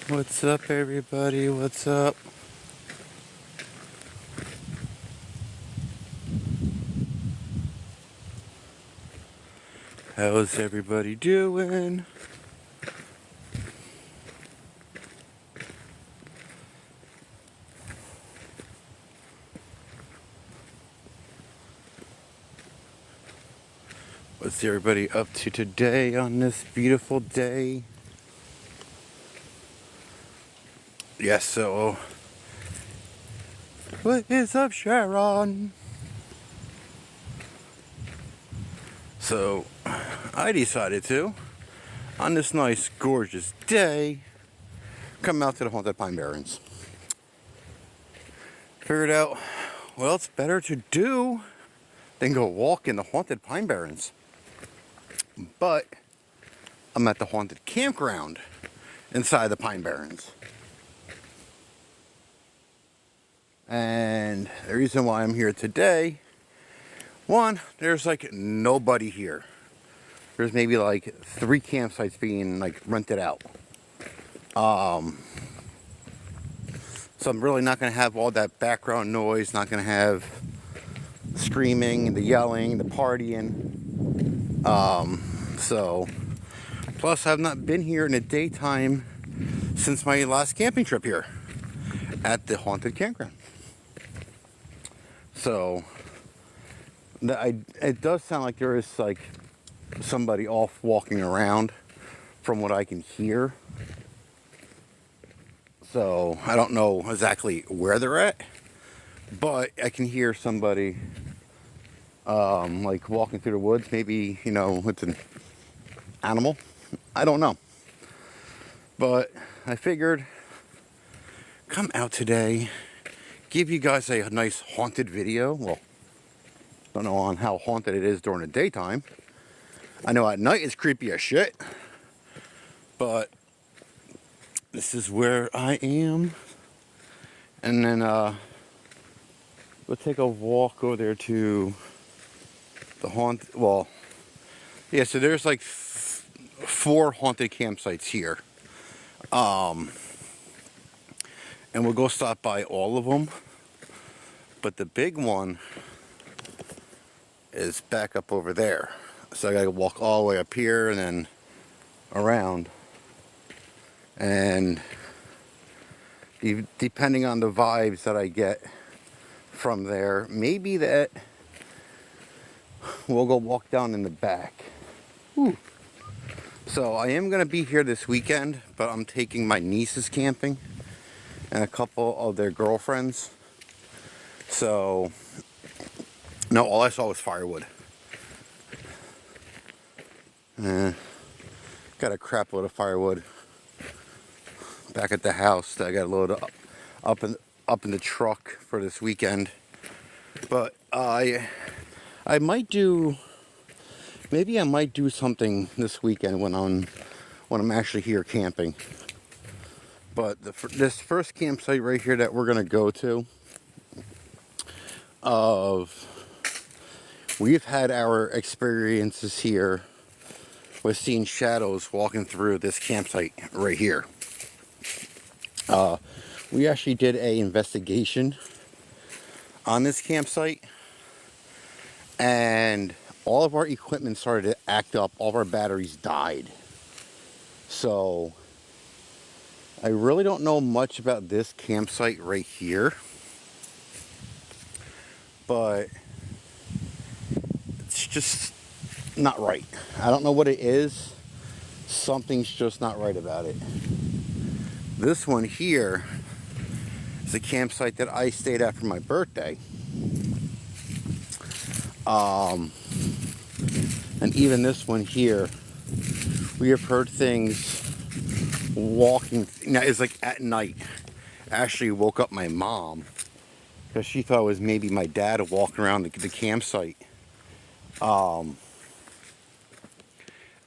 What's up, everybody? What's up? How's everybody doing? What's everybody up to today on this beautiful day? Yes, so what is up, Sharon? So I decided to, on this nice, gorgeous day, come out to the Haunted Pine Barrens. Figured out, well, it's better to do than go walk in the Haunted Pine Barrens. But I'm at the Haunted Campground inside the Pine Barrens. And the reason why I'm here today, one, there's like nobody here. There's maybe like 3 campsites being like rented out. So I'm really not going to have all that background noise, not going to have the screaming, the yelling, the partying. So, plus I've not been here in the daytime since my last camping trip here at the Haunted Campground. So, it does sound like there is like somebody off walking around from what I can hear. So I don't know exactly where they're at, but I can hear somebody like walking through the woods. Maybe, you know, it's an animal. I don't know. But I figured come out today, give you guys a nice haunted video. Well, don't know on how haunted it is during the daytime. I know at night it's creepy as shit, but this is where I am. And then we'll take a walk over there to the well, yeah, so there's like 4 haunted campsites here. And we'll go stop by all of them. But the big one is back up over there. So I gotta walk all the way up here and then around. And depending on the vibes that I get from there, maybe that we'll go walk down in the back. Whew. So I am going to be here this weekend, but I'm taking my nieces camping and a couple of their girlfriends. So, no, all I saw was firewood. Got a crap load of firewood back at the house that I got to load up in the truck for this weekend. But I might do, maybe I might do something this weekend when I'm actually here camping. But this first campsite right here that we're gonna go to, we've had our experiences here with seeing shadows walking through this campsite right here. We actually did a investigation on this campsite, and all of our equipment started to act up. All of our batteries died. So I really don't know much about this campsite right here, but it's just not right. I don't know what it is. Something's just not right about it. This one here is a campsite that I stayed at for my birthday. And even this one here, we have heard things walking. Now it's like at night. Ashley woke up my mom because she thought it was maybe my dad walking around the campsite at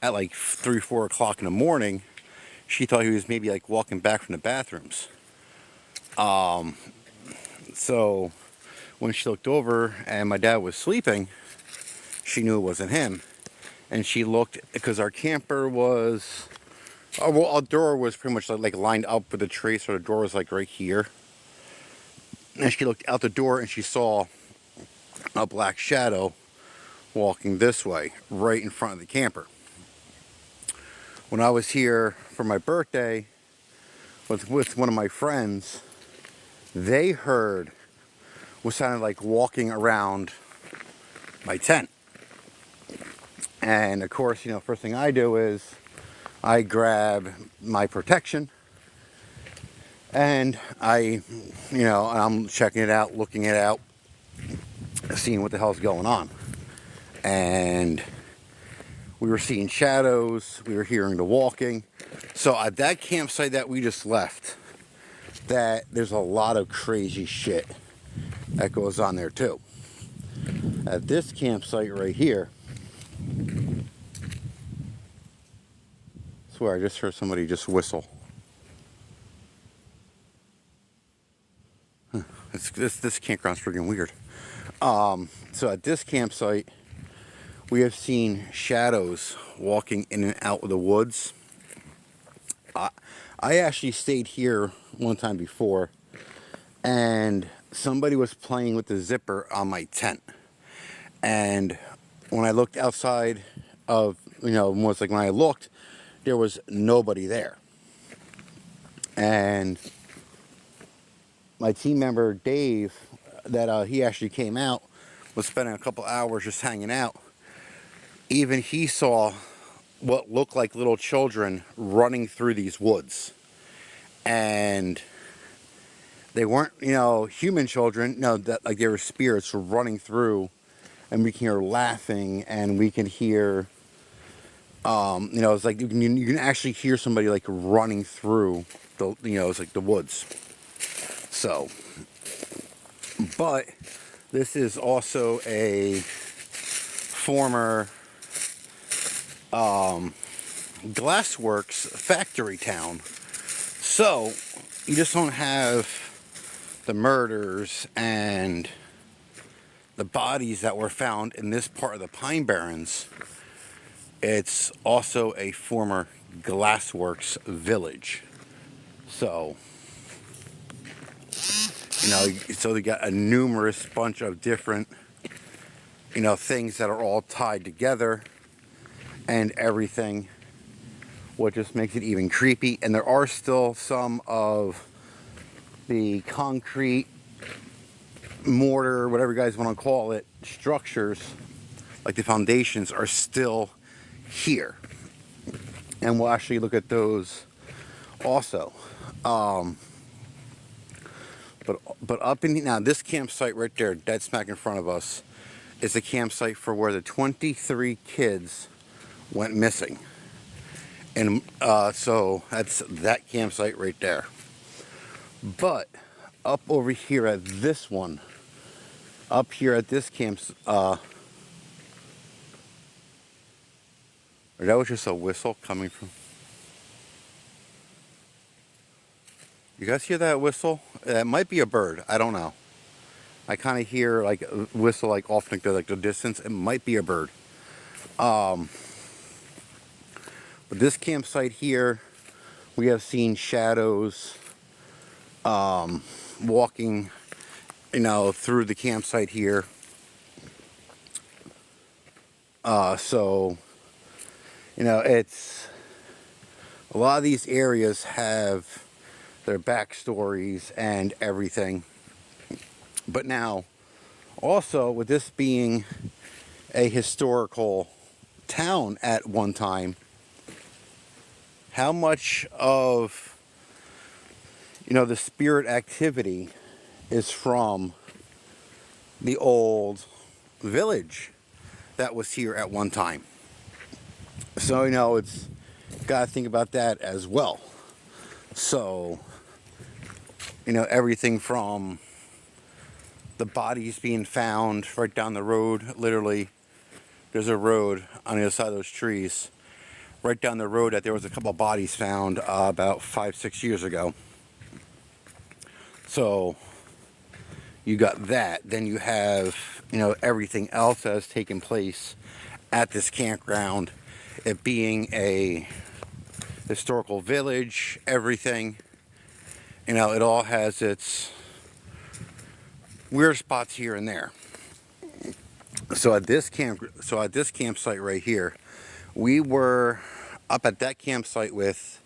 like 3-4 o'clock in the morning. She thought he was maybe like walking back from the bathrooms. So when she looked over and my dad was sleeping, she knew it wasn't him. And she looked, because our camper was Oh, well, our door was pretty much like lined up with the tree, so the door was like right here. And she looked out the door and she saw a black shadow walking this way, right in front of the camper. When I was here for my birthday with one of my friends, they heard what sounded like walking around my tent. And of course, first thing I do is I grab my protection and I'm checking it out, looking it out, seeing what the hell's going on. And we were seeing shadows, we were hearing the walking. So at that campsite that we just left, that there's a lot of crazy shit that goes on there too. At this campsite right here, I swear I just heard somebody just whistle. This campground's freaking weird. So at this campsite, we have seen shadows walking in and out of the woods. I actually stayed here one time before, and somebody was playing with the zipper on my tent. And when I looked outside of, almost like when I looked, there was nobody there. And my team member, Dave, that he actually came out, was spending a couple hours just hanging out. Even he saw what looked like little children running through these woods. And they weren't, human children. No, that like they were spirits running through, and we can hear laughing, and we can hear, it's like you can actually hear somebody like running through the, it's like the woods. So, but this is also a former glassworks factory town. So you just don't have the murders and the bodies that were found in this part of the Pine Barrens. It's also a former glassworks village. So, so they got a numerous bunch of different, things that are all tied together and everything, what just makes it even creepy. And there are still some of the concrete, mortar, whatever you guys want to call it, structures, like the foundations, are still here. And we'll actually look at those also. But up in now, this campsite right there, dead smack in front of us, is a campsite for where the 23 kids went missing. And so that's that campsite right there. But up over here at this one, up here at this or that was just a whistle coming from. You guys hear that whistle? It might be a bird. I don't know. I kind of hear like a whistle like off like the distance. It might be a bird. But this campsite here, we have seen shadows walking, through the campsite here. So, it's a lot of these areas have their backstories and everything. But now, also with this being a historical town at one time, how much of the spirit activity is from the old village that was here at one time? So it's got to think about that as well. So everything from the bodies being found right down the road. Literally, there's a road on the other side of those trees, right down the road, that there was a couple of bodies found about 5-6 years ago. So you got that. Then you have everything else that has taken place at this campground. It being a historical village, everything. You know, it all has its weird spots here and there. So at this campsite right here, we were up at that campsite with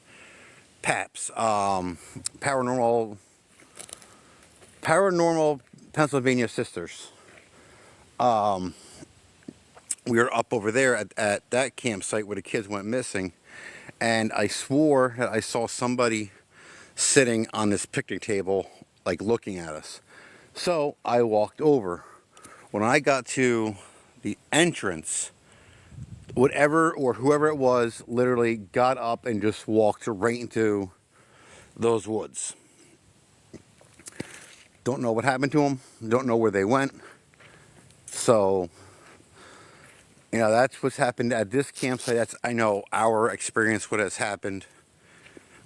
PAPS, Paranormal Pennsylvania Sisters. We were up over there at that campsite where the kids went missing, and I swore that I saw somebody sitting on this picnic table, like looking at us. So I walked over. When I got to the entrance, whatever or whoever it was literally got up and just walked right into those woods. Don't know what happened to them. Don't know where they went. So, you know, that's what's happened at this campsite. That's, I know, our experience, what has happened.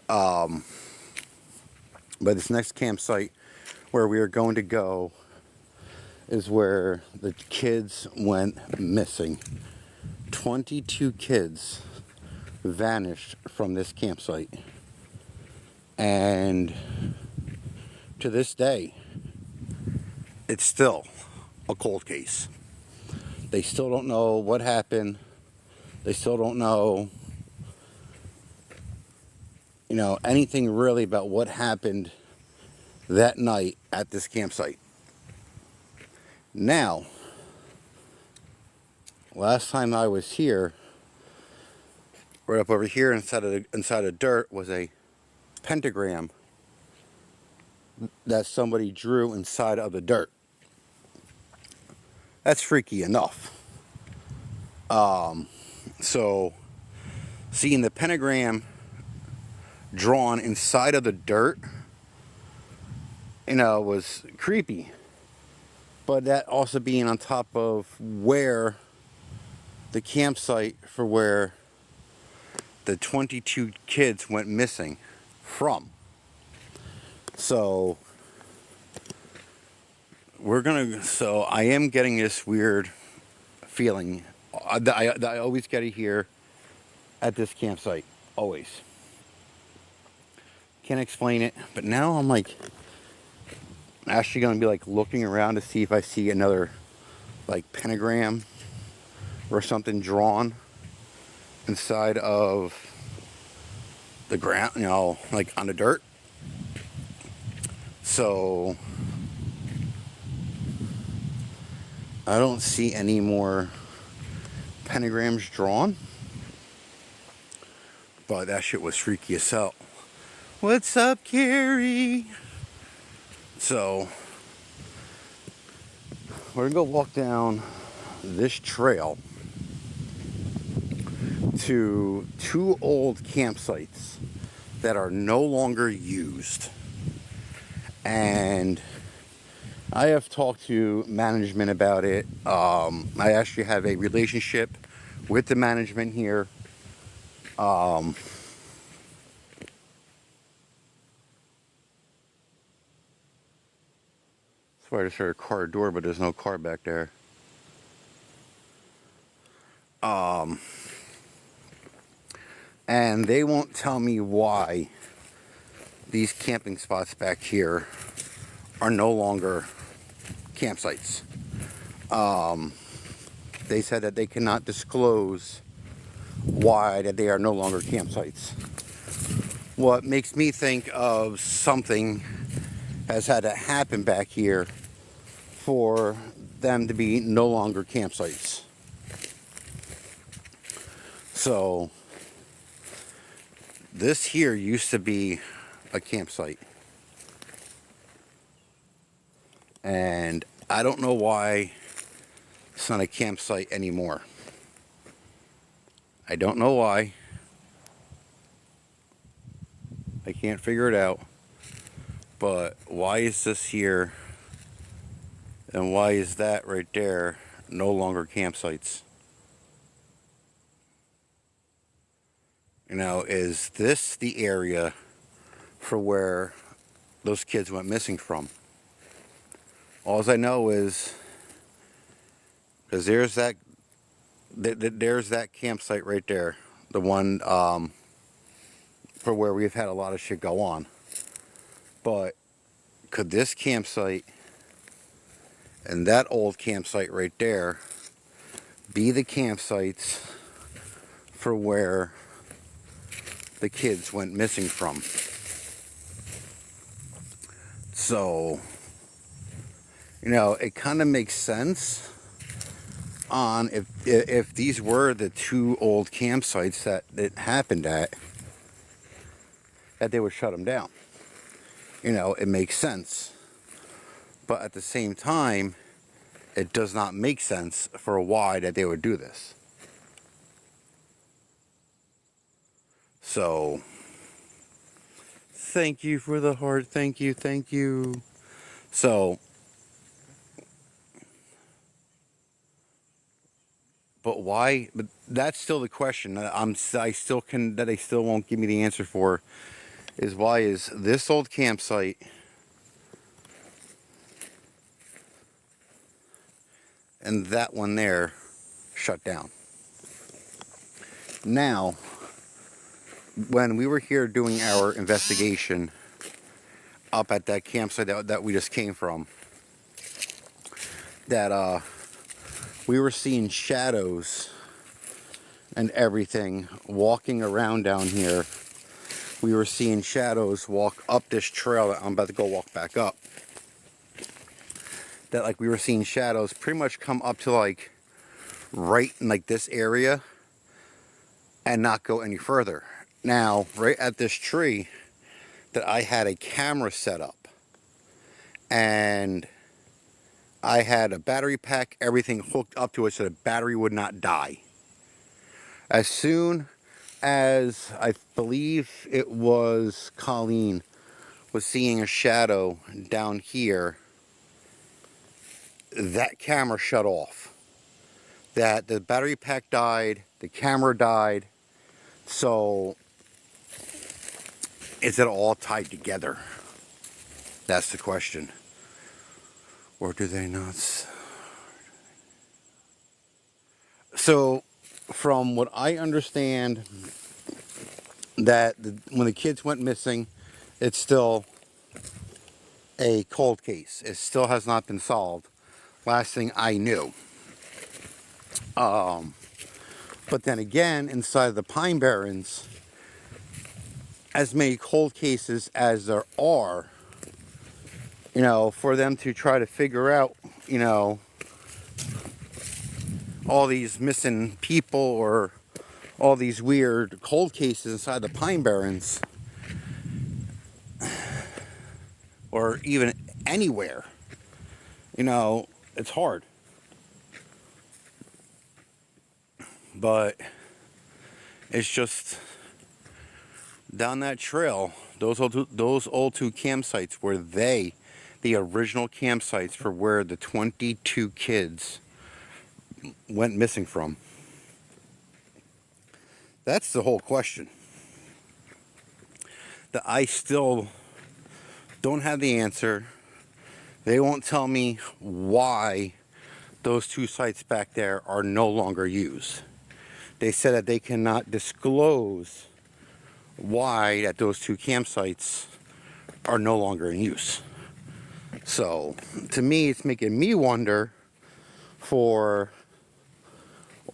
But this next campsite where we are going to go is where the kids went missing. 22 kids vanished from this campsite. And to this day, it's still a cold case. They still don't know what happened. They still don't know, you know, anything really about what happened that night at this campsite. Now, last time I was here, right up over here inside of dirt was a pentagram that somebody drew inside of the dirt. That's freaky enough. So seeing the pentagram drawn inside of the dirt, you know, was creepy. But that also being on top of where the campsite for where the 22 kids went missing from. So so I am getting this weird feeling that I always get it here at this campsite. Always. Can't explain it, but now I'm like actually going to be like looking around to see if I see another like pentagram or something drawn inside of the ground, you know, like on the dirt. So I don't see any more pentagrams drawn, but that shit was freaky as hell. What's up, Carrie? So we're gonna go walk down this trail to two old campsites that are no longer used. And I have talked to management about it. I actually have a relationship with the management here. That's why I just heard a car door, but there's no car back there. And they won't tell me why these camping spots back here are no longer campsites. They said that they cannot disclose why that they are no longer campsites. What makes me think of something has had to happen back here for them to be no longer campsites. So this here used to be a campsite. And I don't know why it's not a campsite anymore. I don't know why. I can't figure it out. But why is this here and why is that right there no longer campsites? You know, is this the area for where those kids went missing from? All I know is, because there's that campsite right there, the one for where we've had a lot of shit go on. But could this campsite and that old campsite right there be the campsites for where the kids went missing from? So, it kind of makes sense on if these were the two old campsites that it happened at, that they would shut them down. It makes sense. But at the same time, it does not make sense for why that they would do this. So, thank you for the heart. Thank you, thank you. So, but why? But that's still the question that I still won't give me the answer for. Is why is this old campsite and that one there shut down? Now, when we were here doing our investigation up at that campsite that we just came from, that we were seeing shadows and everything walking around down here. We were seeing shadows walk up this trail that I'm about to go walk back up. That like we were seeing shadows pretty much come up to like right in like this area and not go any further. Now, right at this tree that I had a camera set up and I had a battery pack, everything hooked up to it so the battery would not die. As soon as I believe it was Colleen was seeing a shadow down here, that camera shut off. That the battery pack died, the camera died. So is it all tied together? That's the question. Or do they not? So from what I understand, that when the kids went missing, it's still a cold case. It still has not been solved. Last thing I knew. But then again, inside the Pine Barrens, as many cold cases as there are, for them to try to figure out, all these missing people or all these weird cold cases inside the Pine Barrens, or even anywhere, it's hard. But it's just down that trail, those old two campsites were the original campsites for where the 22 kids went missing from. That's the whole question that I still don't have the answer. They won't tell me why those two sites back there are no longer used. They said that they cannot disclose why that those two campsites are no longer in use. So to me, it's making me wonder for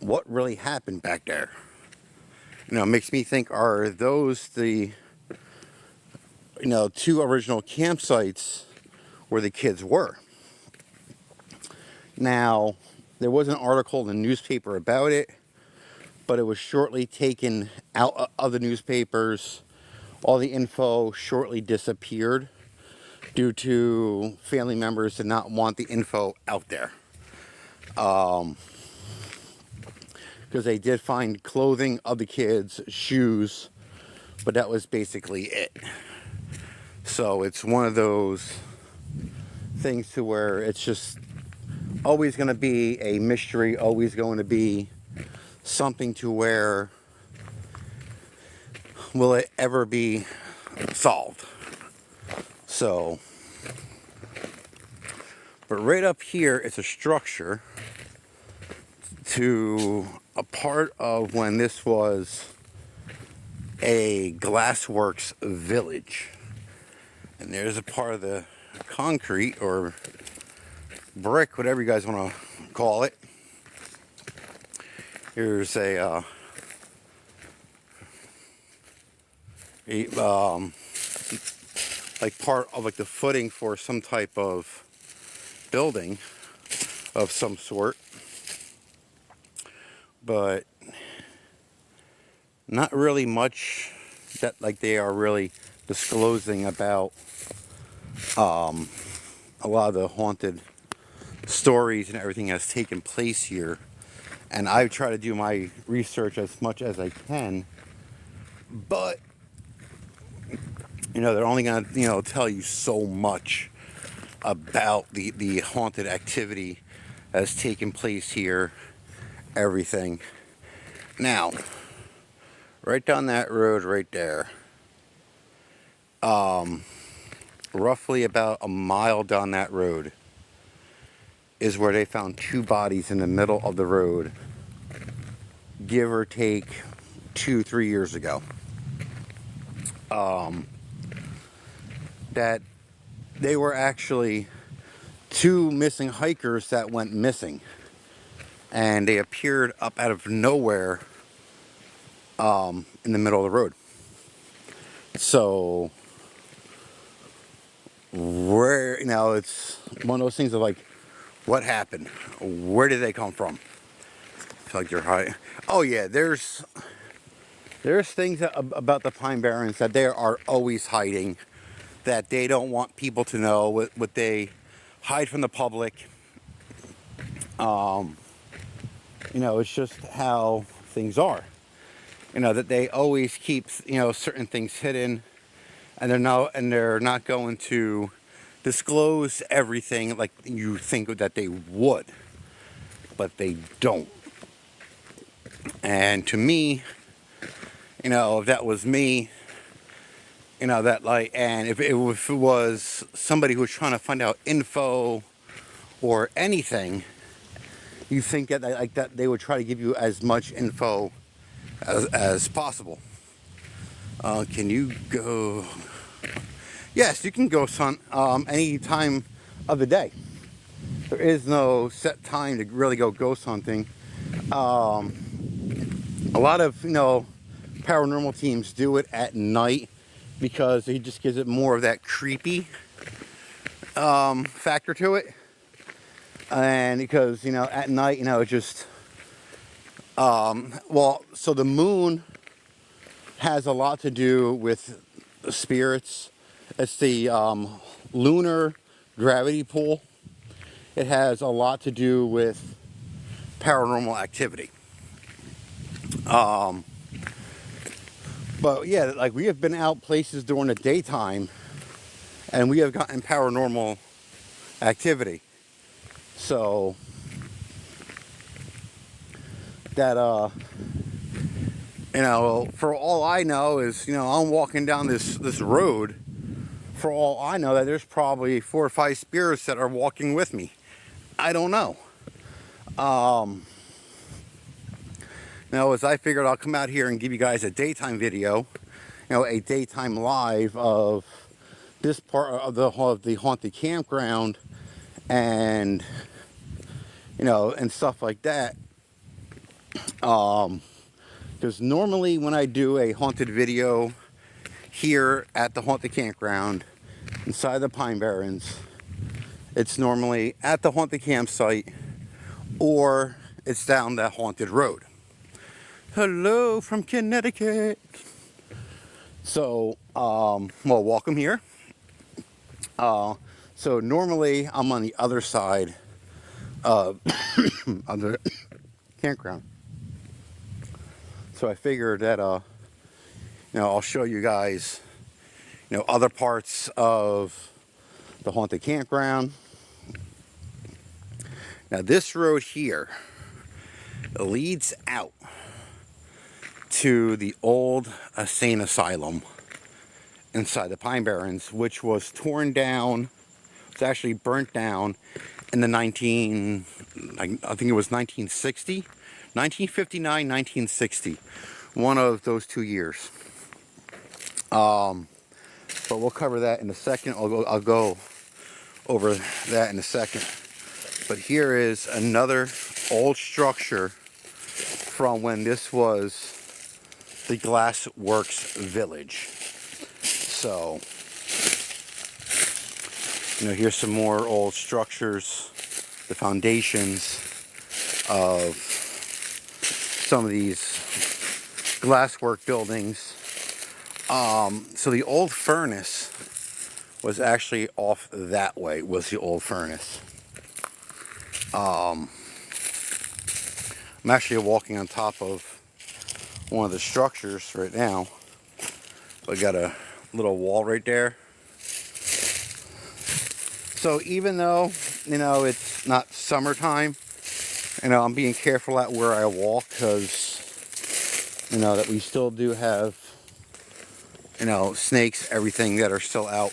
what really happened back there. It makes me think, are those the two original campsites where the kids were? Now, there was an article in the newspaper about it, but it was shortly taken out of the newspapers. All the info shortly disappeared due to family members did not want the info out there. Because they did find clothing of the kids, shoes, but that was basically it. So it's one of those things to where it's just always going to be a mystery, always going to be something to where will it ever be solved? So, but right up here is a structure to a part of when this was a glassworks village. And there's a part of the concrete or brick, whatever you guys want to call it. Here's a like part of like the footing for some type of building of some sort, but not really much that like they are really disclosing about a lot of the haunted stories and everything has taken place here. And I try to do my research as much as I can, but they're only going to tell you so much about the haunted activity that's taken place here, everything. Now, right down that road right there, roughly about a mile down that road is where they found 2 bodies in the middle of the road, give or take 2-3 years ago. That they were actually 2 missing hikers that went missing, and they appeared up out of nowhere in the middle of the road. So where it's one of those things of like, what happened? Where did they come from? It's like you're high. Oh yeah, there's things about the Pine Barrens that they are always hiding, that they don't want people to know, what they hide from the public. It's just how things are. That they always keep certain things hidden, and they're not going to disclose everything like you think that they would, but they don't. And to me, if that was me, that like, and if it was somebody who was trying to find out info or anything, you think that like that they would try to give you as much info as possible. Can you go? Yes, you can go any time of the day. There is no set time to really go ghost hunting. A lot of paranormal teams do it at night because it just gives it more of that creepy factor to it. And because at night it just so the moon has a lot to do with the spirits. It's the lunar gravity pull. It has a lot to do with paranormal activity. But yeah, like we have been out places during the daytime and we have gotten paranormal activity. So that for all I know is I'm walking down this road. For all I know, that there's probably 4 or 5 spirits that are walking with me. I don't know. As I figured, I'll come out here and give you guys a daytime video, a daytime live of this part of the haunted campground, and and stuff like that. Because normally when I do a haunted video here at the haunted campground inside the Pine Barrens, it's normally at the haunted campsite or it's down that haunted road. Hello from Connecticut. So, welcome here. So normally I'm on the other side of the campground. So I figured that, I'll show you guys, other parts of the haunted campground. Now this road here leads out to the old insane asylum inside the Pine Barrens, which was torn down. It's actually burnt down in the I think it was 1960, 1959, 1960, one of those 2 years. But we'll cover that in a second. I'll go over that in a second. But here is another old structure from when this was the Glass Works Village. So, here's some more old structures, the foundations of some of these glasswork buildings. So the old furnace was actually off that way, was the old furnace. I'm actually walking on top of one of the structures right now. We got a little wall right there. So even though, it's not summertime, I'm being careful at where I walk because, that we still do have, snakes, everything that are still out.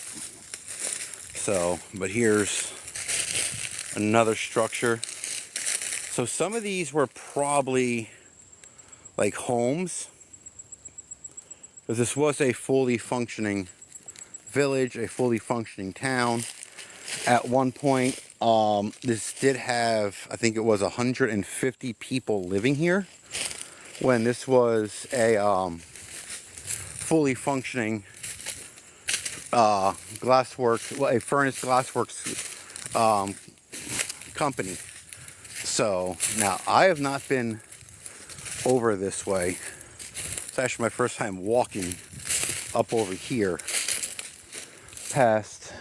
So, but here's another structure. So some of these were probably like homes, because this was a fully functioning village, a fully functioning town. At one point, this did have, I think it was 150 people living here when this was a fully functioning glassworks, well, a furnace glassworks company. So now I have not been over this way. It's actually my first time walking up over here past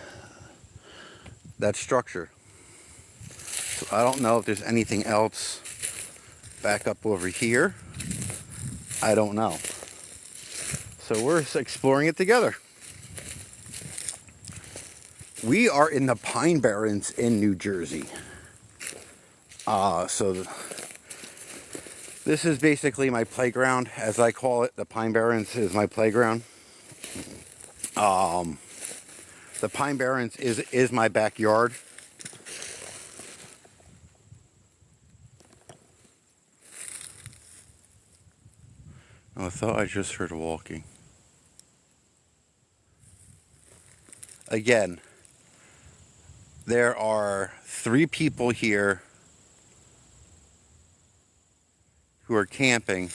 that structure. So I don't know if there's anything else back up over here. I don't know. So we're exploring it together. We are in the Pine Barrens in New Jersey. So this is basically my playground, as I call it. The Pine Barrens is my playground. The Pine Barrens is my backyard. Oh, I thought I just heard walking. Again, there are 3 people here who are camping.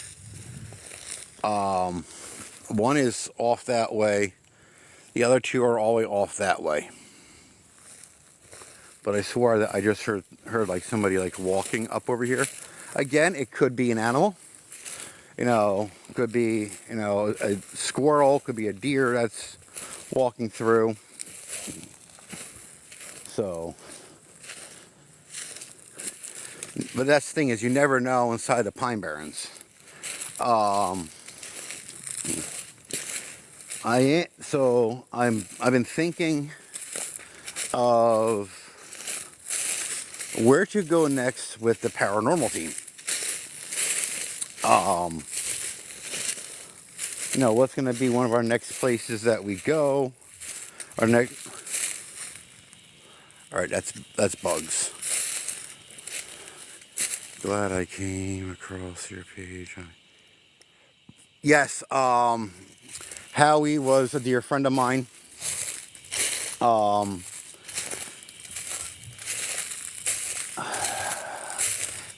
One is off that way. The other 2 are all the way off that way. But I swore that I just heard like somebody like walking up over here. Again, it could be an animal. Could be, a squirrel, could be a deer that's walking through. So, but that's the thing, is you never know inside the Pine Barrens. I've been thinking of where to go next with the paranormal team. What's going to be one of our next places that we go? Our next. All right, that's bugs. Glad I came across your page. Yes, Howie was a dear friend of mine.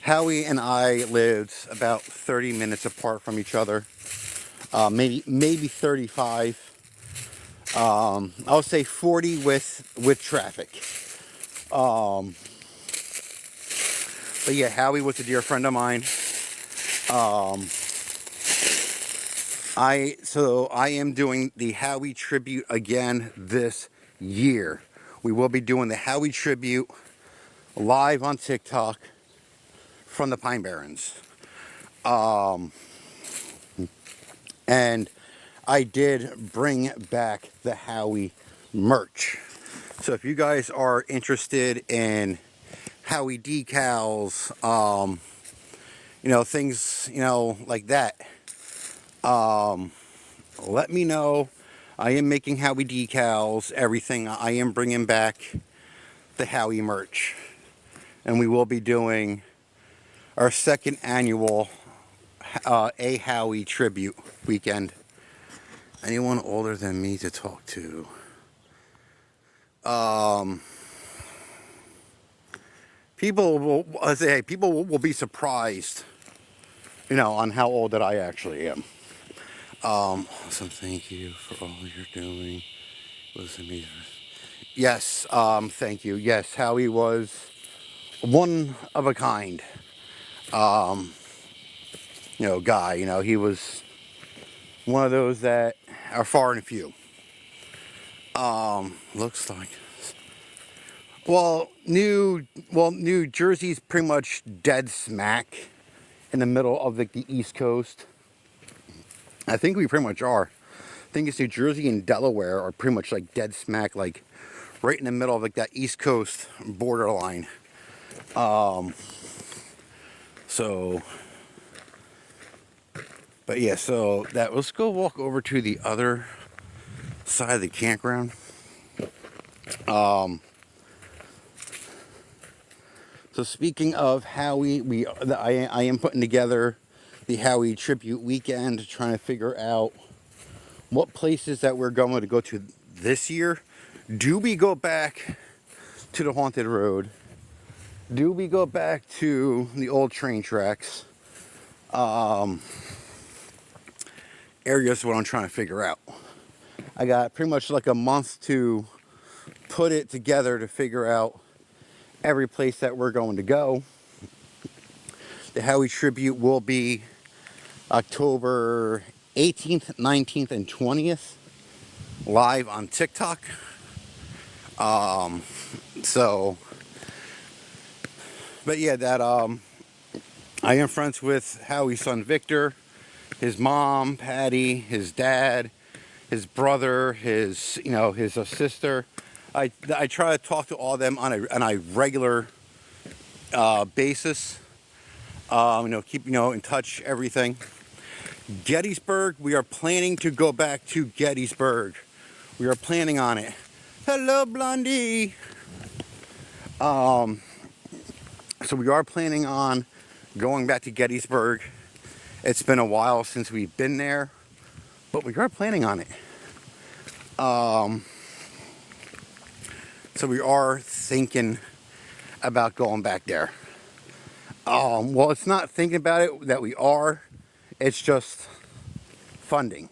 Howie and I lived about 30 minutes apart from each other. Maybe 35. I'll say 40 with traffic. But yeah, Howie was a dear friend of mine. I am doing the Howie tribute again this year. We will be doing the Howie tribute live on TikTok from the Pine Barrens. And I did bring back the Howie merch. So if you guys are interested in Howie decals, things, like that, let me know. I am making Howie decals, everything. I am bringing back the Howie merch. And we will be doing our 2nd annual A Howie tribute weekend. Anyone older than me to talk to? Um, people will, I say, hey, people will be surprised, on how old that I actually am. So thank you for all you're doing. Listen to me. Yes, thank you. Yes, Howie was one of a kind, guy. He was one of those that are far and few. Looks like. New Jersey's pretty much dead smack in the middle of the East Coast. I think we pretty much are. I think it's New Jersey and Delaware are pretty much like dead smack, like right in the middle of like that East Coast borderline. So, but yeah, so let's go walk over to the other side of the campground. So speaking of Howie, I am putting together the Howie tribute weekend, trying to figure out what places that we're going to go to this year. Do we go back to the haunted road? Do we go back to the old train tracks? Areas what I'm trying to figure out. I got pretty much like a month to put it together to figure out every place that we're going to go. The Howie tribute will be October 18th, 19th, and 20th, live on TikTok. So, but yeah, I am friends with Howie's son Victor, his mom Patty, his dad, his brother, his sister. I try to talk to all of them on a regular basis. Keep in touch, everything. Gettysburg, we are planning to go back to Gettysburg. We are planning on it. Hello, Blondie. So we are planning on going back to Gettysburg. It's been a while since we've been there, but we are planning on it. So we are thinking about going back there. Well, it's not thinking about it that we are. It's just funding.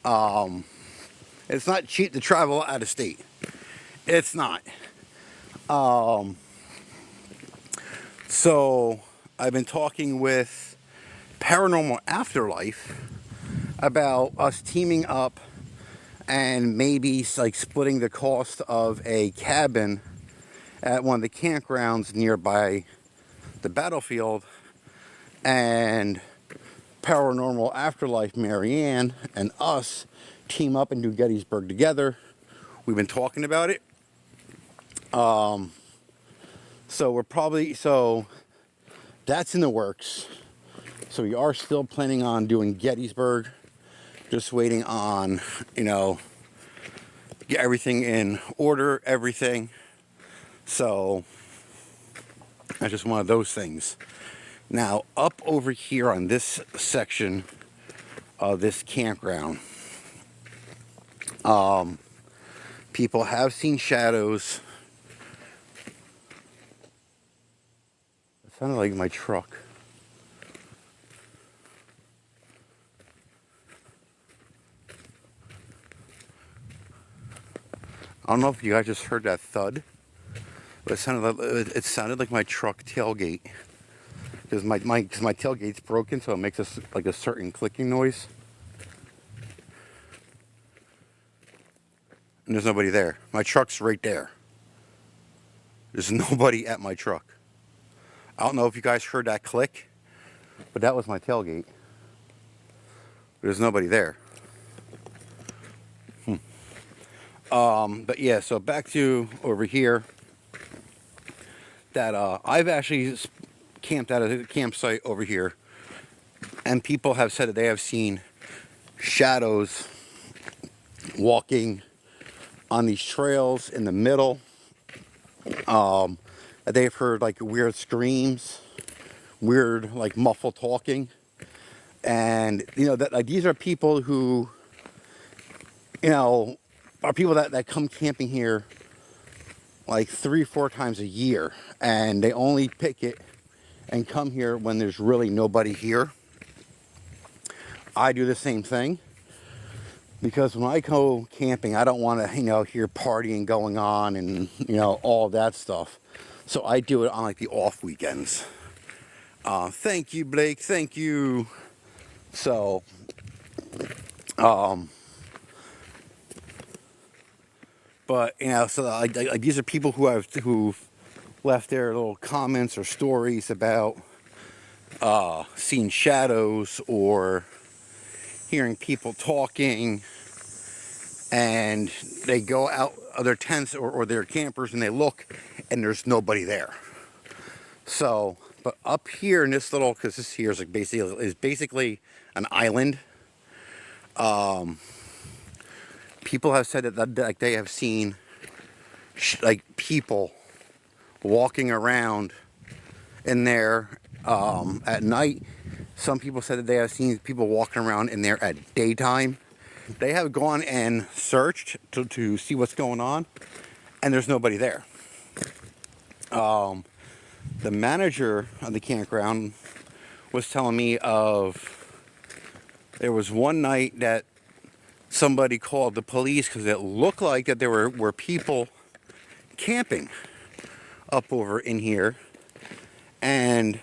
It's not cheap to travel out of state. It's not. So I've been talking with Paranormal Afterlife about us teaming up and maybe like splitting the cost of a cabin at one of the campgrounds nearby the battlefield, and Paranormal Afterlife Marianne and us team up and do Gettysburg together. We've been talking about it. So that's in the works. So we are still planning on doing Gettysburg. Just waiting on, get everything in order, everything. So that's just one of those things. Now, up over here on this section of this campground, people have seen shadows. It sounded like my truck. I don't know if you guys just heard that thud, but it sounded like my truck tailgate. Because my tailgate's broken, so it makes like a certain clicking noise. And there's nobody there. My truck's right there. There's nobody at my truck. I don't know if you guys heard that click, but that was my tailgate. There's nobody there. But yeah, so back to over here. That I've actually camped out at a campsite over here, and people have said that they have seen shadows walking on these trails in the middle. They've heard like weird screams, weird like muffled talking, and that like these are people who you know, are people that come camping here like 3 or 4 times a year, and they only pick it and come here when there's really nobody here. I do the same thing, because when I go camping, I don't want to, hear partying going on and, all that stuff. So I do it on like the off weekends. Thank you, Blake. Thank you. So, but so like these are people who've left their little comments or stories about seeing shadows or hearing people talking, and they go out of their tents or their campers and they look and there's nobody there. So, but up here in this little, because this here is like basically an island. People have said that like they have seen like people walking around in there at night. Some people said that they have seen people walking around in there at daytime. They have gone and searched to see what's going on, and there's nobody there. The manager of the campground was telling me there was one night that somebody called the police because it looked like that there were people camping up over in here, and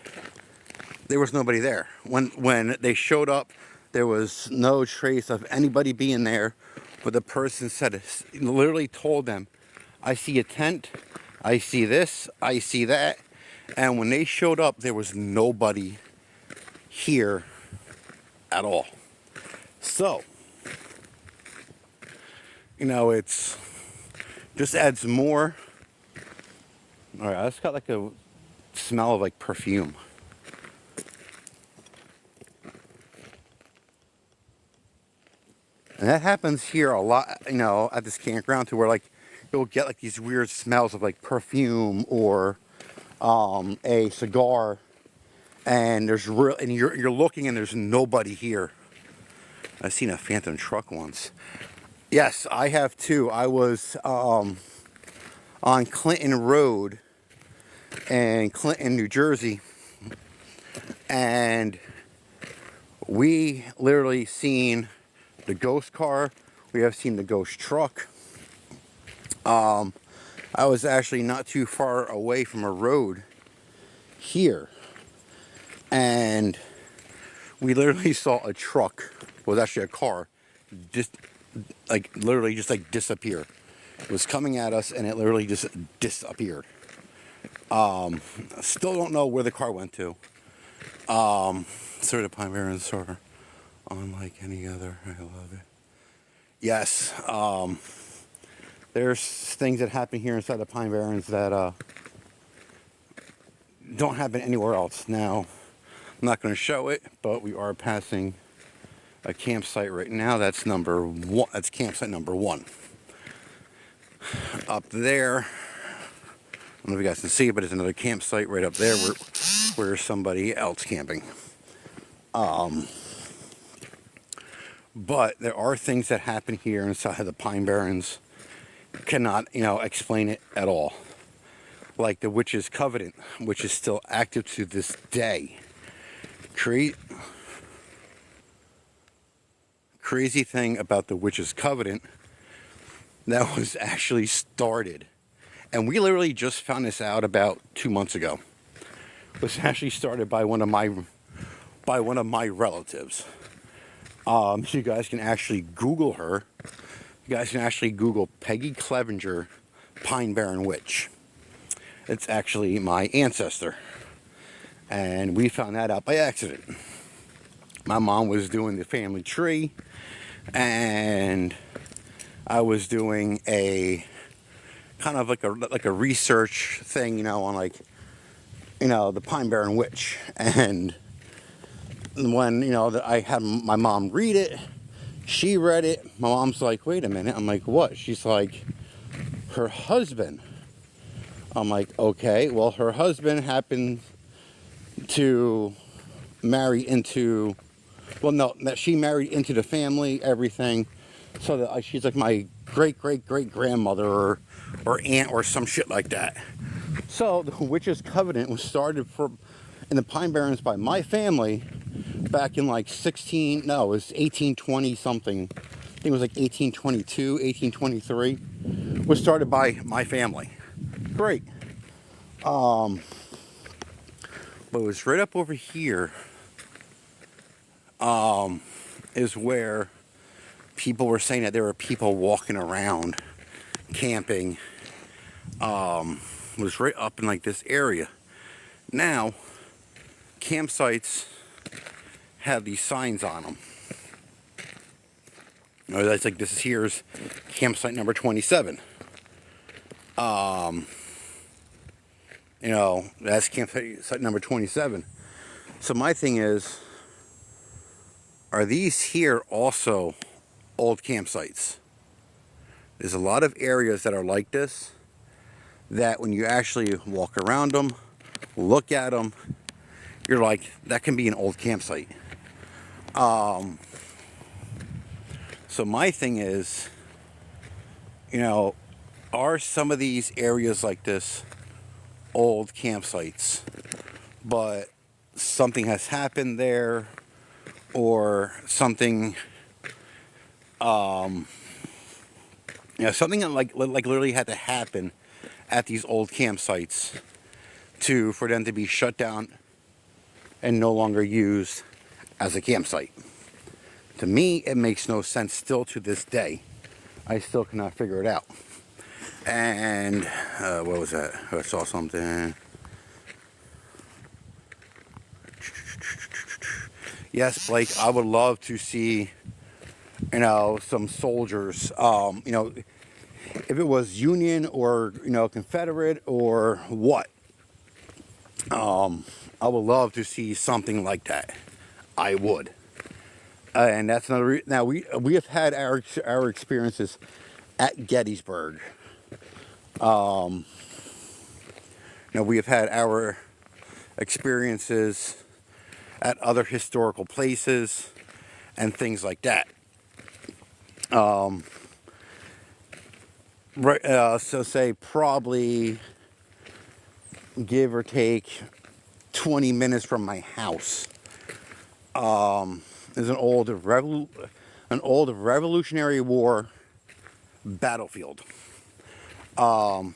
there was nobody there. When they showed up, there was no trace of anybody being there, but the person literally told them, I see a tent, I see this, I see that. And when they showed up, there was nobody here at all. So, it's just adds more. All right, I just got like a smell of like perfume. And that happens here a lot, at this campground, to where like you'll get like these weird smells of like perfume or a cigar, and you're looking and there's nobody here. I've seen a phantom truck once. Yes, I have too. I was on Clinton Road in Clinton, New Jersey, and we literally seen the ghost car. We have seen the ghost truck. I was actually not too far away from a road here, and we literally saw a truck. Well, it was actually a car, just like literally just like disappear. It was coming at us, and it literally just disappeared. Still don't know where the car went to. Sort of Pine Barrens are unlike any other. I love it. Yes. There's things that happen here inside the Pine Barrens that don't happen anywhere else. Now, I'm not going to show it, but we are passing a campsite right now. That's number one. That's campsite number 1. Up there, I don't know if you guys can see it, but there's another campsite right up there where there's somebody else camping. But there are things that happen here inside of the Pine Barrens. Cannot, explain it at all. Like the Witch's Covenant, which is still active to this day. Crazy thing about the Witch's Covenant, that was actually started, and we literally just found this out about 2 months ago. It was actually started by one of my relatives. So you guys can actually Google her. You guys can actually Google Peggy Clevenger, Pine Barren Witch. It's actually my ancestor. And we found that out by accident. My mom was doing the family tree, and I was doing a kind of like a research thing, on like, the Pine Barren Witch. And when, I had my mom read it, she read it. My mom's like, wait a minute. I'm like, what? She's like, her husband. I'm like, okay. Well, her husband happened to marry into, well, no, that she married into the family, everything. So that she's like my great-great-great-grandmother or aunt or some shit like that. So the witch's covenant was started in the Pine Barrens by my family back in like it was 1820 something. I think it was like 1822, 1823. Was started by my family. Great. But it was right up over here is where people were saying that there were people walking around camping. Was right up in like this area. Now, campsites have these signs on them. That's like, here's campsite number 27. That's campsite number 27. So my thing is, are these here also old campsites? There's a lot of areas that are like this, that when you actually walk around them, look at them, you're like, that can be an old campsite. So my thing is, are some of these areas like this old campsites, but something has happened there, or something, something that like literally had to happen at these old campsites for them to be shut down and no longer used as a campsite. To me, it makes no sense still to this day. I still cannot figure it out. And what was that? I saw something. Yes, Blake, I would love to see, some soldiers, if it was Union or, Confederate or what. I would love to see something like that. I would. And that's another now we have had our experiences at Gettysburg. We have had our experiences at other historical places and things like that. So say probably give or take 20 minutes from my house. Is an old Revolutionary War battlefield. For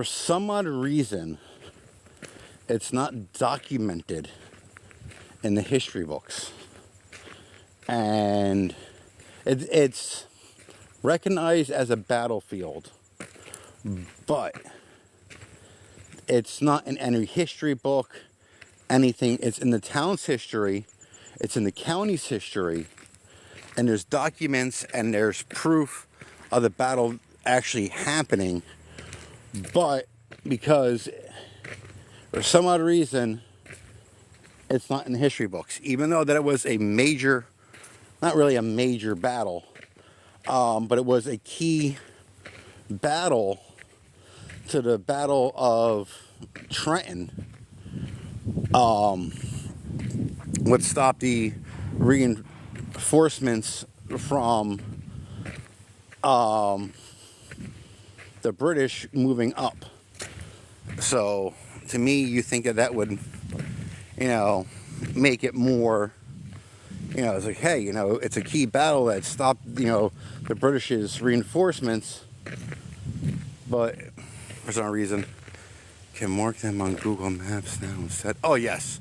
some odd reason, it's not documented in the history books, and it's recognized as a battlefield, but it's not in any history book, anything. It's in the town's history, it's in the county's history, and there's documents and there's proof of the battle actually happening, but because for some odd reason it's not in the history books, even though that it was a major, not really a major battle, but it was a key battle to the Battle of Trenton. What stopped the reinforcements from the British moving up. So to me, you think that would, make it more, it's like, hey, it's a key battle that stopped, the British's reinforcements, but for some reason, can mark them on Google Maps now instead. Oh yes,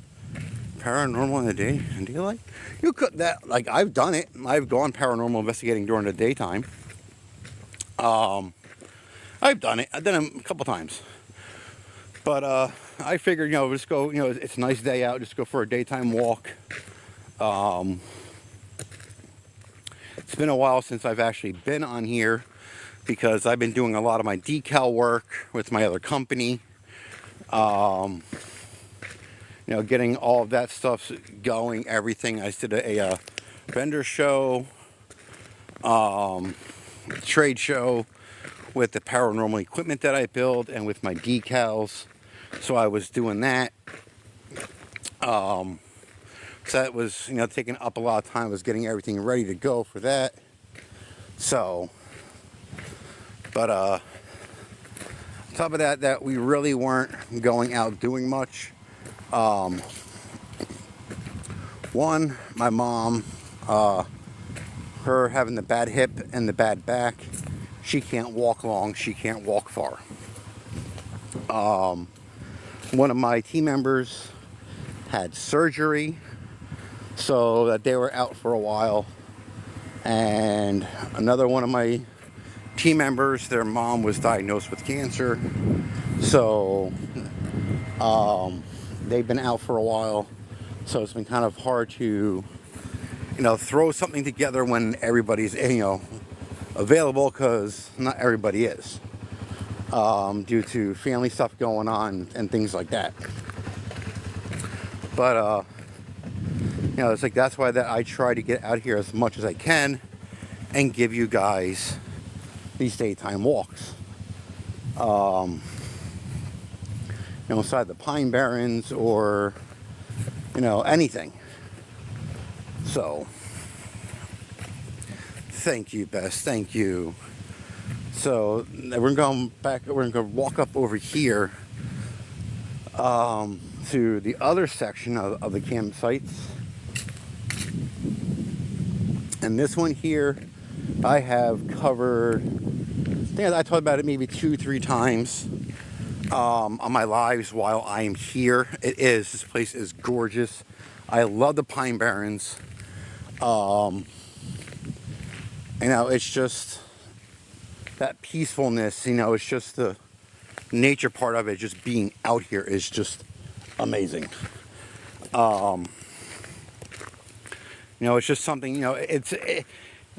paranormal in the day and daylight. You could I've done it. I've gone paranormal investigating during the daytime. I've done it. I've done it a couple times. But I figured, just go. It's a nice day out. Just go for a daytime walk. It's been a while since I've actually been on here because I've been doing a lot of my decal work with my other company. Getting all of that stuff going, everything. I did a vendor show, trade show with the paranormal equipment that I build and with my decals. So I was doing that. So that was, taking up a lot of time, was getting everything ready to go for that. So, but on top of that we really weren't going out doing much. One, my mom, her having the bad hip and the bad back, she can't walk long, she can't walk far. One of my team members had surgery, so that they were out for a while. And another one of my team members, their mom was diagnosed with cancer, so they've been out for a while. So it's been kind of hard to, throw something together when everybody's, available, because not everybody is, due to family stuff going on and things like that. But it's like, that's why that I try to get out here as much as I can and give you guys these daytime walks. Inside the pine barrens, or anything. So thank you, Bess, thank you. So we're going back, we're gonna walk up over here to the other section of the campsites. And this one here I have covered, I think I talked about it maybe 2-3 times on my lives while I am here. This place is gorgeous. I love the pine barrens. It's just that peacefulness, it's just the nature part of it, just being out here is just amazing. It's just something,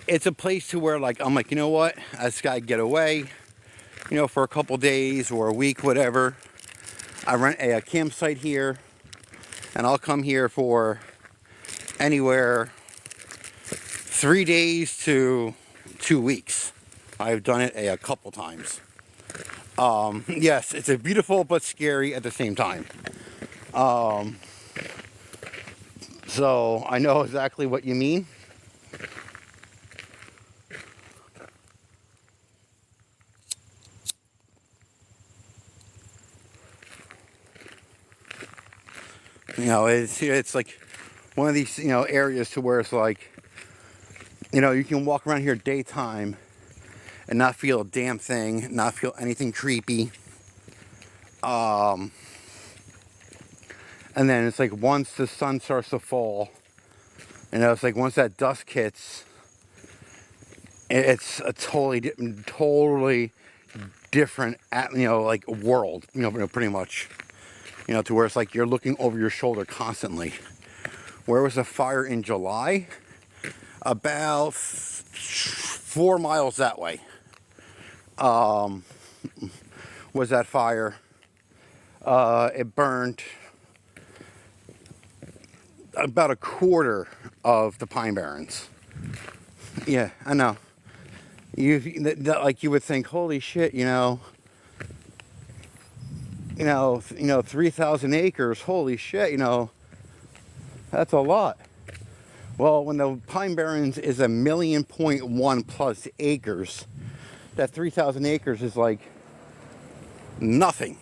it's a place to where, like, I'm like, you know what, I just gotta get away, for a couple days or a week, whatever. I rent a campsite here, and I'll come here for anywhere 3 days to 2 weeks. I've done it a couple times. Yes, it's a beautiful but scary at the same time. So I know exactly what you mean. It's like one of these, areas to where it's like, you can walk around here daytime and not feel a damn thing, not feel anything creepy. And then it's like, once the sun starts to fall, it's like, once that dusk hits, it's a totally different, like, world, pretty much. To where it's like you're looking over your shoulder constantly. Where was the fire in July? About 4 miles that way. Was that fire? It burned about a quarter of the pine barrens. Yeah, I know. Like, you would think, holy shit, 3,000 acres, holy shit, that's a lot. Well, when the pine barrens is 1.1 plus acres, that 3,000 acres is like nothing.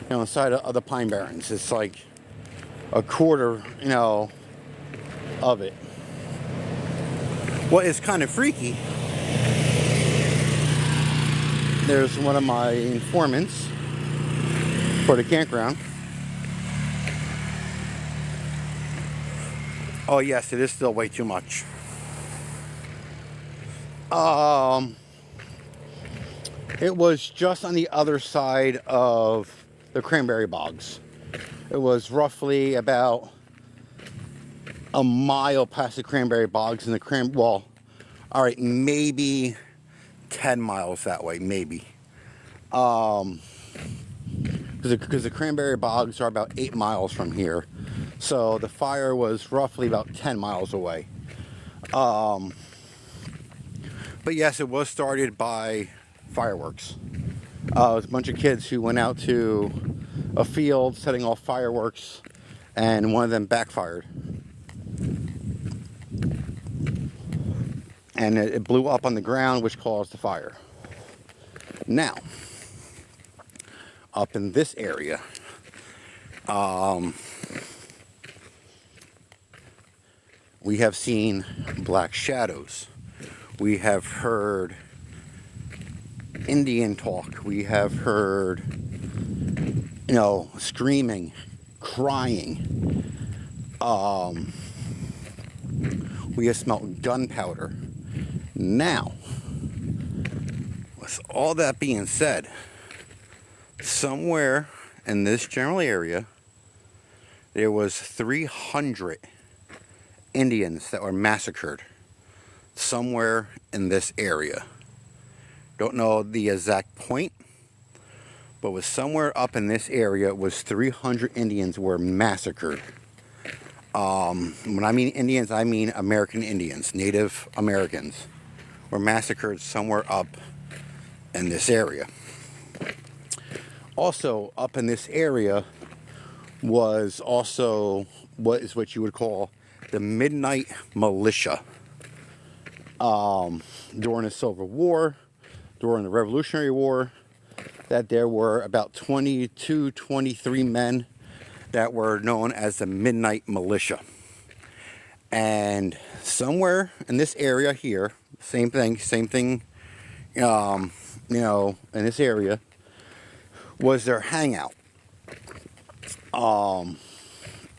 Inside of the pine barrens, it's like a quarter, of it. What is kind of freaky, there's one of my informants for the campground. Oh yes, it is still way too much. It was just on the other side of the cranberry bogs. It was roughly about a mile past the cranberry bogs, and all right, maybe 10 miles that way, maybe. Because the cranberry bogs are about 8 miles from here. So the fire was roughly about 10 miles away. But yes, it was started by fireworks. It was a bunch of kids who went out to a field setting off fireworks, and one of them backfired. And it blew up on the ground, which caused the fire. Now, up in this area, we have seen black shadows. We have heard Indian talk. We have heard, screaming, crying. We have smelled gunpowder. Now, with all that being said, somewhere in this general area, there was 300 Indians that were massacred somewhere in this area. Don't know the exact point, but was somewhere up in this area was 300 Indians were massacred. When I mean Indians, I mean American Indians, Native Americans were massacred somewhere up in this area. Also up in this area was also what you would call the Midnight Militia. During the Civil War, during the Revolutionary War, that there were about 22, 23 men that were known as the Midnight Militia. And somewhere in this area here, same thing, in this area, was their hangout.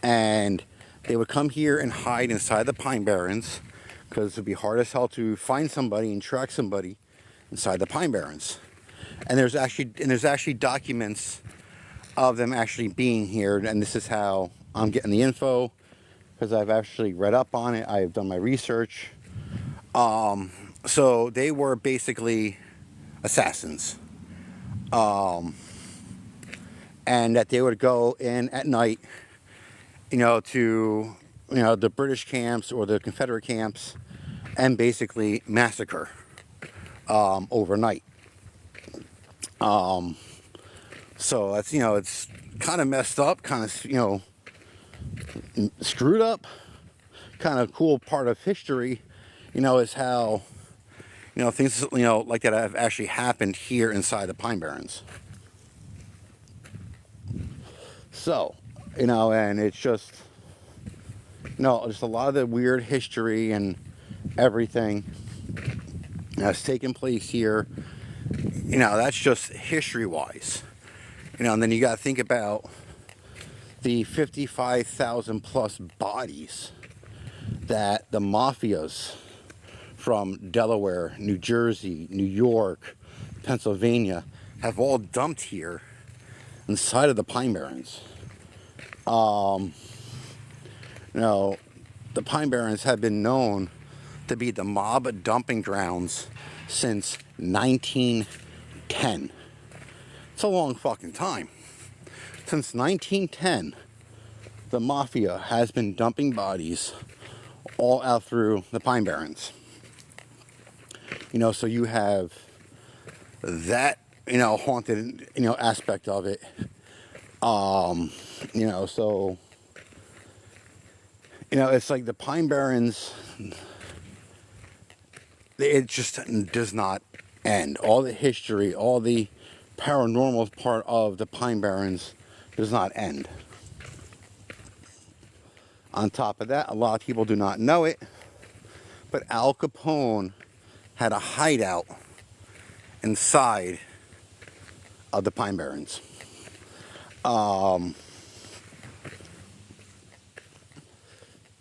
And they would come here and hide inside the Pine Barrens, because it would be hard as hell to find somebody and track somebody inside the Pine Barrens. And there's actually documents of them actually being here, and this is how I'm getting the info, because I've actually read up on it. I've done my research. So they were basically assassins, and that they would go in at night, to the British camps or the Confederate camps, and basically massacre overnight. So that's, it's kind of messed up, kind of, screwed up. Kind of cool part of history, is how, things, like that have actually happened here inside the Pine Barrens. So, and it's just, just a lot of the weird history and everything that's taken place here. That's just history-wise. And then you got to think about the 55,000 plus bodies that the mafias from Delaware, New Jersey, New York, Pennsylvania have all dumped here inside of the Pine Barrens. The Pine Barrens have been known to be the mob dumping grounds since 1910. It's a long fucking time. Since 1910, the mafia has been dumping bodies all out through the Pine Barrens. So you have that, haunted, aspect of it. So, it's like the Pine Barrens, it just does not end. All the history, all the paranormal part of the Pine Barrens does not end. On top of that, a lot of people do not know it, but Al Capone had a hideout inside of the Pine Barrens.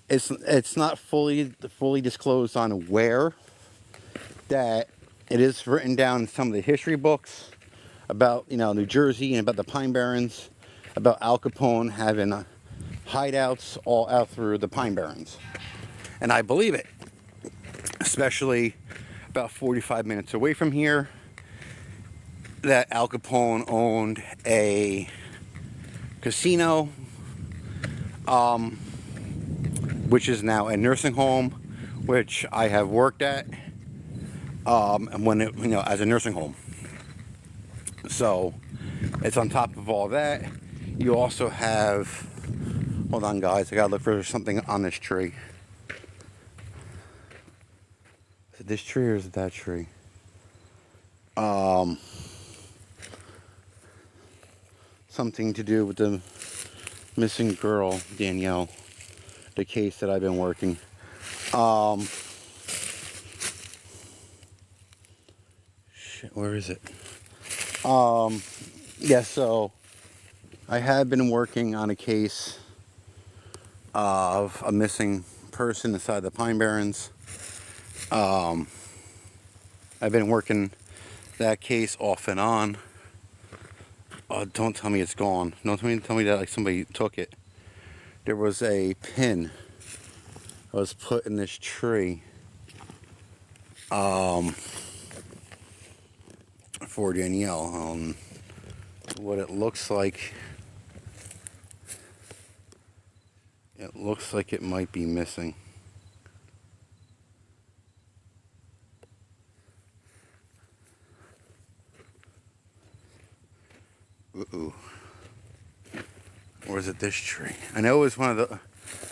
It's not fully disclosed on where. That it is written down in some of the history books about New Jersey and about the Pine Barrens, about Al Capone having hideouts all out through the Pine Barrens, and I believe it, especially about 45 minutes away from here, that Al Capone owned a casino, which is now a nursing home, which I have worked at, and when it, as a nursing home. So it's on top of all that. You also have, hold on guys, I gotta look for something on this tree. Is it this tree or is it that tree? Something to do with the missing girl, Danielle, the case that I've been working. Shit, where is it? Yeah, so I have been working on a case of a missing person inside the Pine Barrens. I've been working that case off and on. Don't tell me it's gone. Don't tell me that like somebody took it. There was a pin that was put in this tree for Danielle. What it looks like, it might be missing. Ooh. Or is it this tree? I know it was one of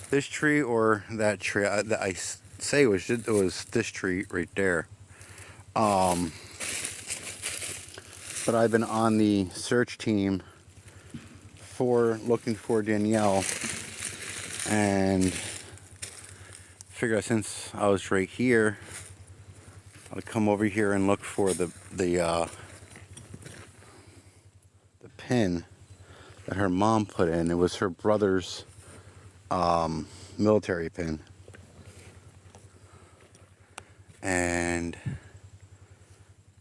this tree or that tree. I say it was this tree right there. But I've been on the search team for looking for Danielle, and figure out since I was right here, I'll come over here and look for the pin that her mom put in. It was her brother's military pin, and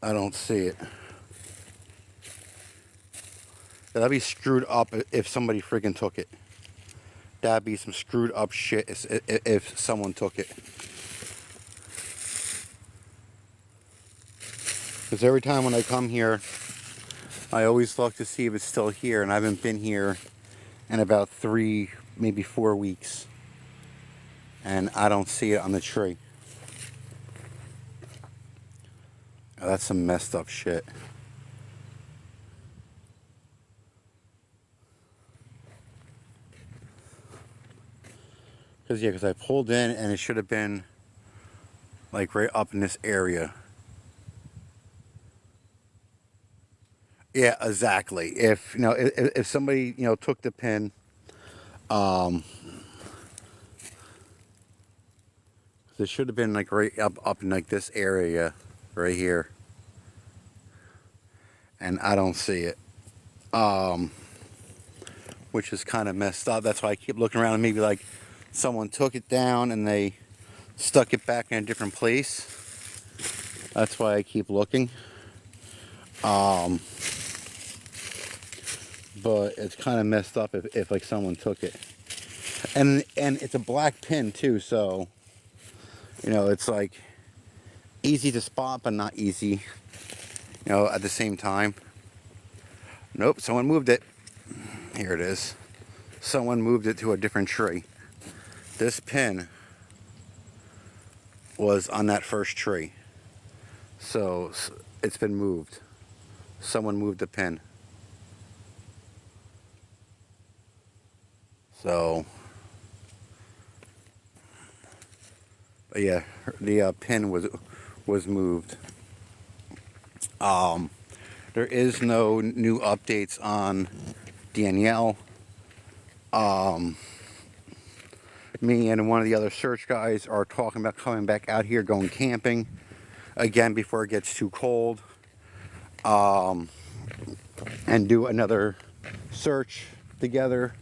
I don't see it. That'd be screwed up if somebody freaking took it. That'd be some screwed up shit if someone took it. Because every time when I come here, I always look to see if it's still here, and I haven't been here in about 3, maybe 4 weeks, and I don't see it on the tree. Oh, that's some messed up shit. Because I pulled in and it should have been like right up in this area. Yeah, exactly. If if somebody took the pin, it should have been like right up in like this area right here, and I don't see it, which is kind of messed up. That's why I keep looking around, and maybe like someone took it down and they stuck it back in a different place. That's why I keep looking. But it's kind of messed up if like someone took it, and it's a black pin too, so it's like easy to spot but not easy at the same time. Nope, someone moved it. Here it is. Someone moved it to a different tree. This pin was on that first tree, so it's been moved. Someone moved the pin. So, but yeah, the pin was moved. There is no new updates on Danielle. Me and one of the other search guys are talking about coming back out here, going camping again before it gets too cold, and do another search together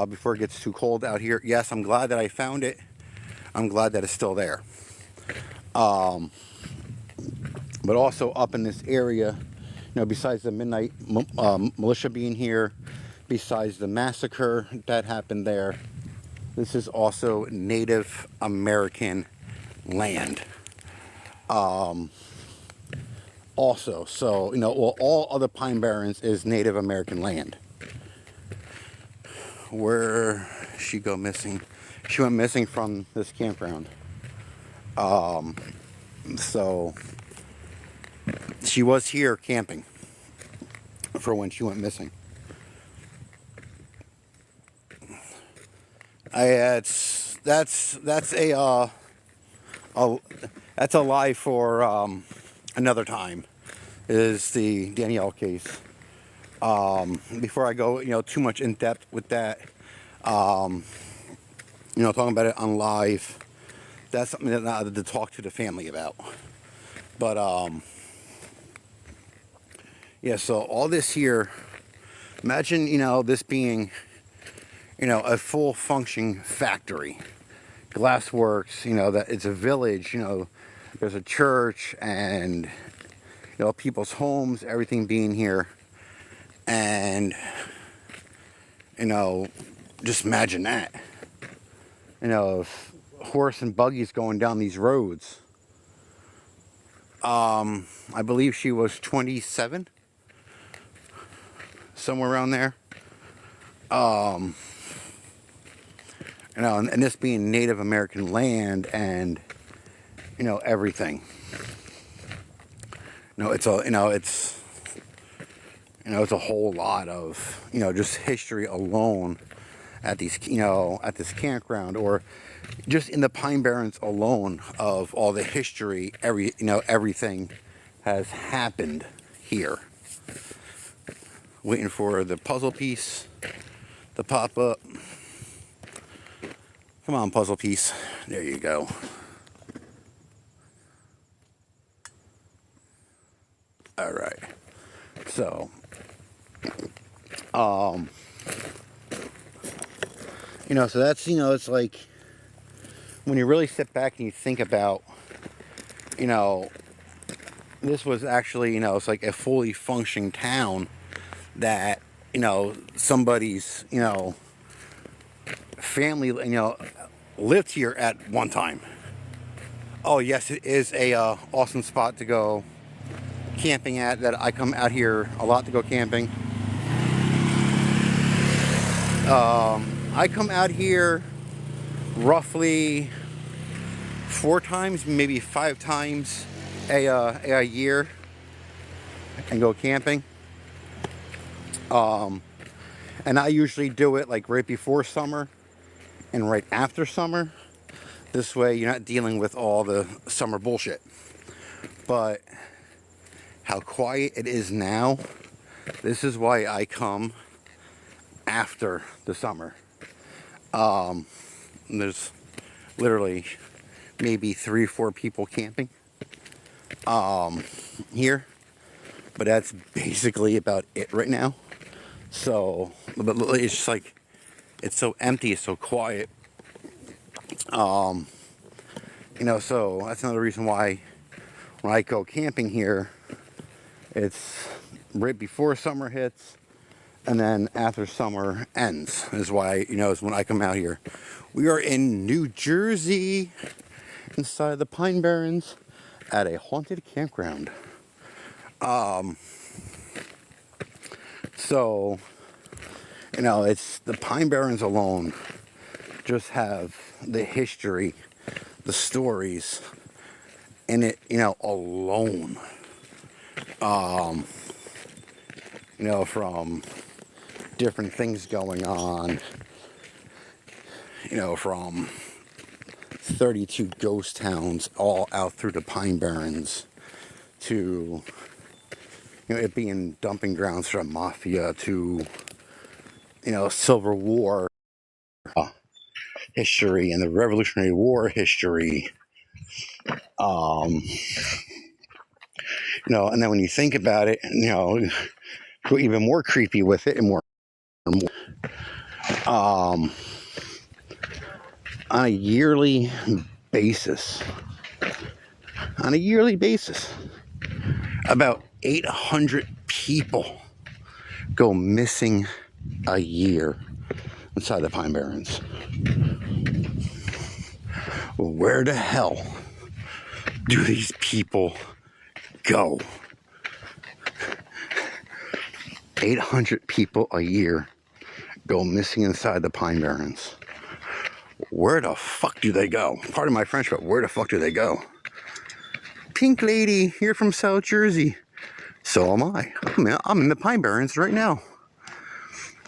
before it gets too cold out here. Yes, I'm glad that I found it. I'm glad that it's still there. But also up in this area, besides the midnight militia being here, besides the massacre that happened there, this is also Native American land. Also, so all other Pine Barrens is Native American land. Where she go missing? She went missing from this campground. So she was here camping for when she went missing. That's a that's a lie for another time. Is the Danielle case. Before I go, too much in depth with that, talking about it on live, that's something that I had to talk to the family about. But yeah, so all this here, imagine, this being, a full functioning factory, glassworks, that it's a village, there's a church and, people's homes, everything being here. And, just imagine that, if horse and buggies going down these roads. I believe she was 27, somewhere around there. And this being Native American land and, everything. It's a whole lot of, just history alone at these, at this campground, or just in the Pine Barrens alone, of all the history, everything has happened here. Waiting for the puzzle piece to pop up. Come on, puzzle piece. There you go. All right. So, so that's, it's like, when you really sit back and you think about, this was actually, it's like a fully functioning town that, somebody's, family, lived here at one time. Oh yes, it is a awesome spot to go camping at, that I come out here a lot to go camping. I come out here roughly 4 times, maybe 5 times a year, and go camping. And I usually do it like right before summer and right after summer. This way you're not dealing with all the summer bullshit. But how quiet it is now, this is why I come after the summer. There's literally maybe 3 or 4 people camping here, but that's basically about it right now. So, but it's just like, it's so empty, it's so quiet. So that's another reason why when I go camping here, it's right before summer hits, and then after summer ends is why, is when I come out here. We are in New Jersey, inside the Pine Barrens, at a haunted campground. So, it's the Pine Barrens alone just have the history, the stories in it, alone. From different things going on, from 32 ghost towns all out through the Pine Barrens, to it being dumping grounds for mafia, to Civil War history and the Revolutionary War history. And then when you think about it, go even more creepy with it, and more on a yearly basis. About 800 people go missing a year inside the Pine Barrens. Where the hell do these people go? 800 people a year go missing inside the Pine Barrens. Where the fuck do they go? Pardon my French, but where the fuck do they go? Pink lady, you're from South Jersey. So am I. I'm in the Pine Barrens right now.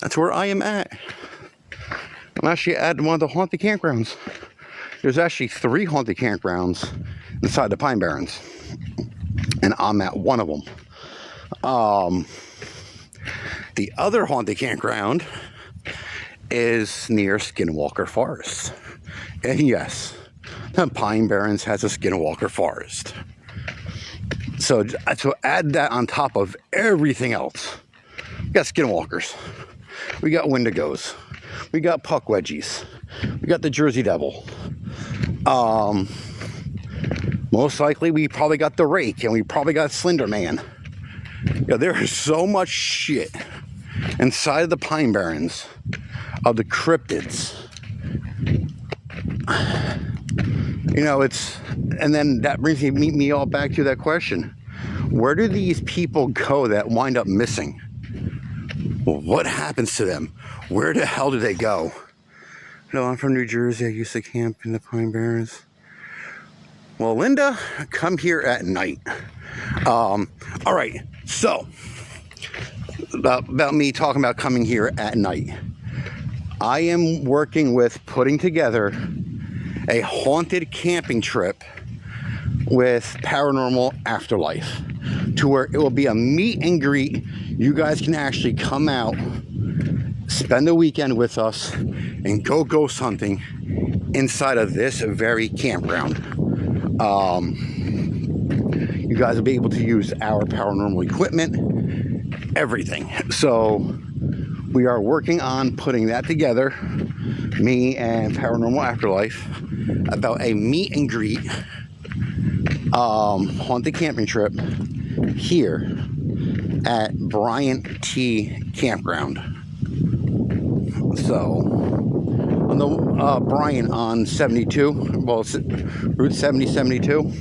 That's where I am at. I'm actually at one of the haunted campgrounds. There's actually 3 haunted campgrounds inside the Pine Barrens, and I'm at one of them. The other haunted campground is near Skinwalker Forest. And yes, the Pine Barrens has a Skinwalker Forest. So add that on top of everything else. We got Skinwalkers. We got Wendigos. We got Puck Wedgies. We got the Jersey Devil. Most likely we probably got the Rake, and we probably got Slender Man. Yeah, there is so much shit inside of the Pine Barrens of the cryptids. You know, and then that brings me all back to that question. Where do these people go that wind up missing? What happens to them? Where the hell do they go? No, I'm from New Jersey. I used to camp in the Pine Barrens. Well, Linda, come here at night. All right, so about me talking about coming here at night. I am working with putting together a haunted camping trip with Paranormal Afterlife, to where it will be a meet and greet. You guys can actually come out, spend the weekend with us, and go ghost hunting inside of this very campground. You guys will be able to use our paranormal equipment, everything. So we are working on putting that together, me and Paranormal Afterlife, about a meet and greet haunted camping trip here at Bryant T Campground. So on the Bryant on 72, well, Route 7072.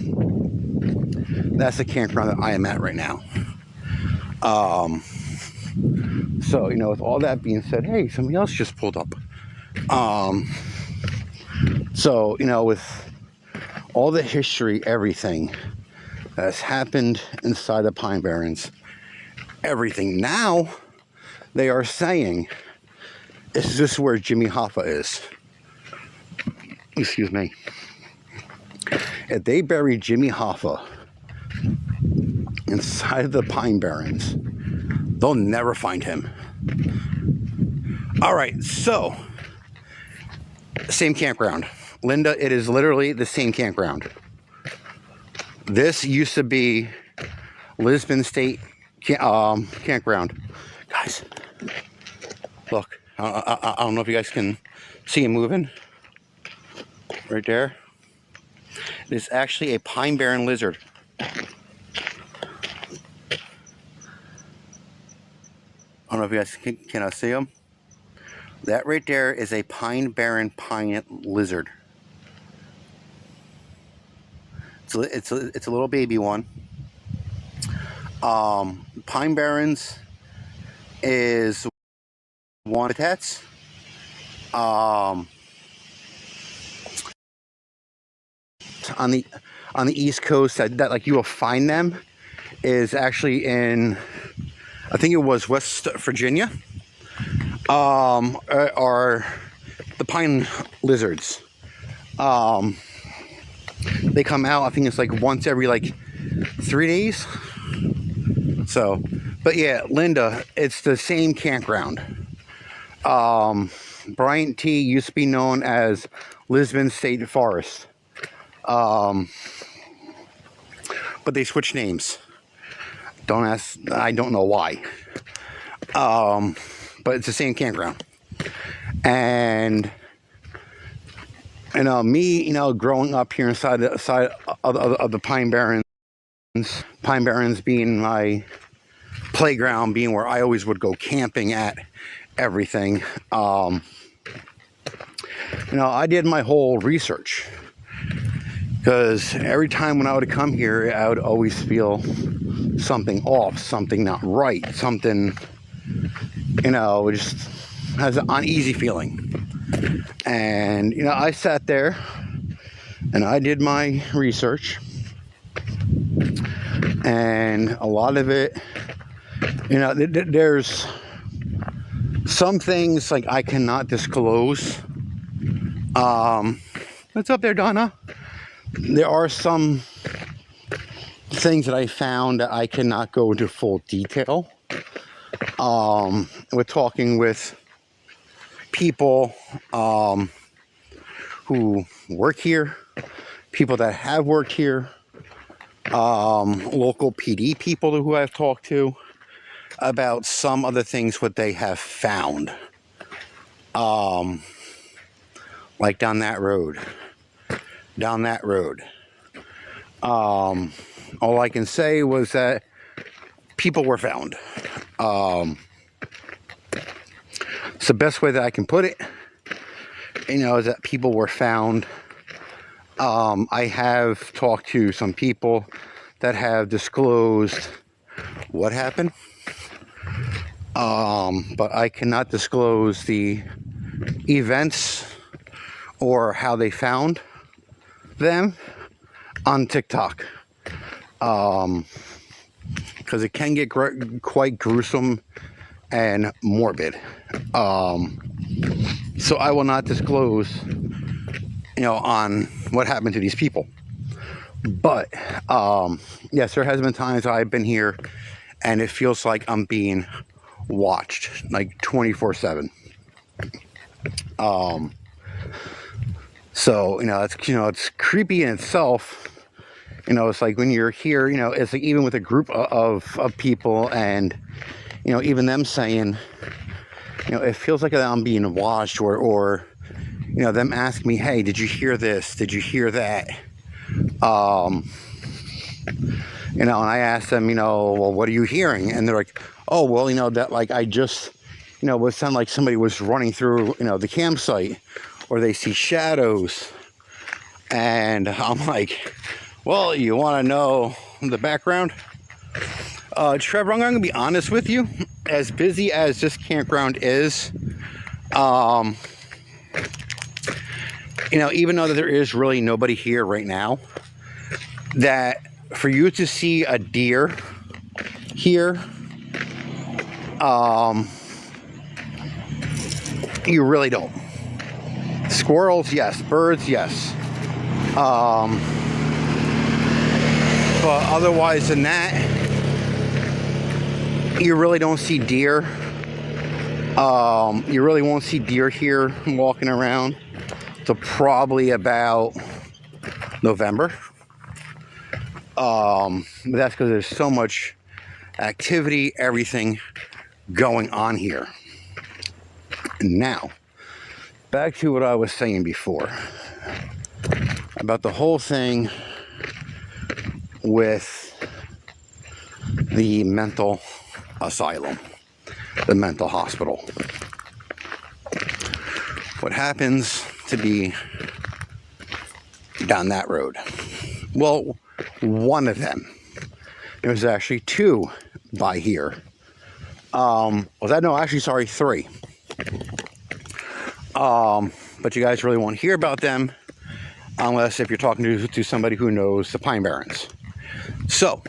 That's the campground that I am at right now. So, you know, with all that being said, hey, somebody else just pulled up. So, you know, with all the history, everything that's happened inside the Pine Barrens, everything. Now, they are saying, is this where Jimmy Hoffa is? Excuse me. If they bury Jimmy Hoffa inside the Pine Barrens, they'll never find him. All right, so same campground. Linda, it is literally the same campground. This used to be Lisbon State Campground. Guys, look, I don't know if you guys can see him moving. Right there. It is actually a Pine Barren lizard. I don't know if you guys can see him. That right there is a Pine Barren pine lizard. It's a little baby one. Pine Barrens is one of the habitats. On the East Coast that like you will find them is actually in, I think it was West Virginia, are the pine lizards. They come out, I think it's like once every like 3 days. So, but yeah, Linda, it's the same campground. Bryant T used to be known as Lisbon State Forest. But they switched names. Don't ask, I don't know why. But it's the same campground. And you know, me, you know, growing up here inside of the Pine Barrens, Pine Barrens being my playground, being where I always would go camping at, everything. You know, I did my whole research, because every time when I would come here, I would always feel something off, something not right, something, you know, just has an uneasy feeling. And, you know, I sat there and I did my research, and a lot of it, you know, there's some things like I cannot disclose What's up there, Donna? There are some things that I found that I cannot go into full detail. We're talking with people who work here, people that have worked here, local PD people who I've talked to about some of the things what they have found. Like down that road. All I can say was that people were found. It's the best way that I can put it, is that people were found. I have talked to some people that have disclosed what happened, but I cannot disclose the events or how they found them on TikTok, because it can get quite gruesome and morbid. So I will not disclose, on what happened to these people. But yes, there has been times I've been here and it feels like I'm being watched, like 24/7. So it's creepy in itself. It's like when you're here, it's like even with a group of people, and even them saying, it feels like I'm being watched, or them asking me, hey, did you hear this? Did you hear that? And I asked them, well, what are you hearing? And they're like, oh, well, that like I just, would sound like somebody was running through, the campsite, or they see shadows. And I'm like, well, you want to know the background? Trevor, I'm going to be honest with you. As busy as this campground is, even though that there is really nobody here right now, that for you to see a deer here, you really don't. Squirrels, yes. Birds, yes. But otherwise than that, you really don't see deer. You really won't see deer here walking around till probably about November. But that's because there's so much activity, everything going on here. Now, back to what I was saying before about the whole thing with the mental asylum, the mental hospital. What happens to be down that road? Well, one of them. There's actually two by here. Three. But you guys really won't hear about them unless if you're talking to somebody who knows the Pine Barrens. So,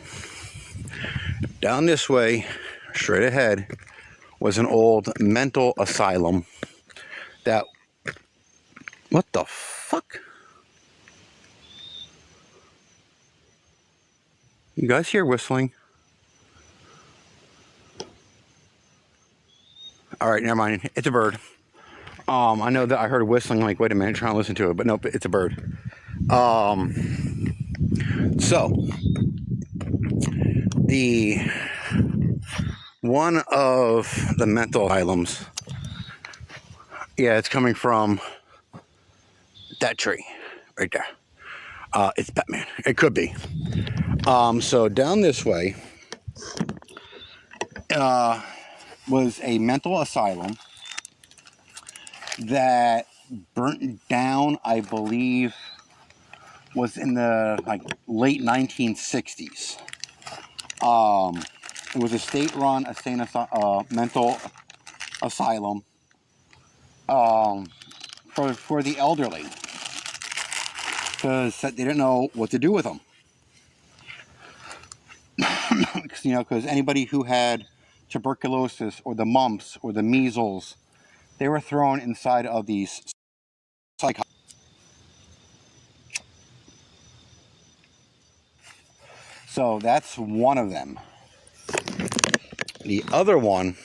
down this way, straight ahead, was an old mental asylum that... What the fuck? You guys hear whistling? Alright, never mind. It's a bird. I know that I heard whistling, like, wait a minute, trying to listen to it, but nope, it's a bird. So, one of the mental asylums, yeah, it's coming from that tree right there. It's Batman. It could be. So down this way was a mental asylum that burnt down, I believe, was in the late 1960s. It was a state-run mental asylum for the elderly, because they didn't know what to do with them. Because anybody who had tuberculosis or the mumps or the measles, they were thrown inside of these So that's one of them. The other one,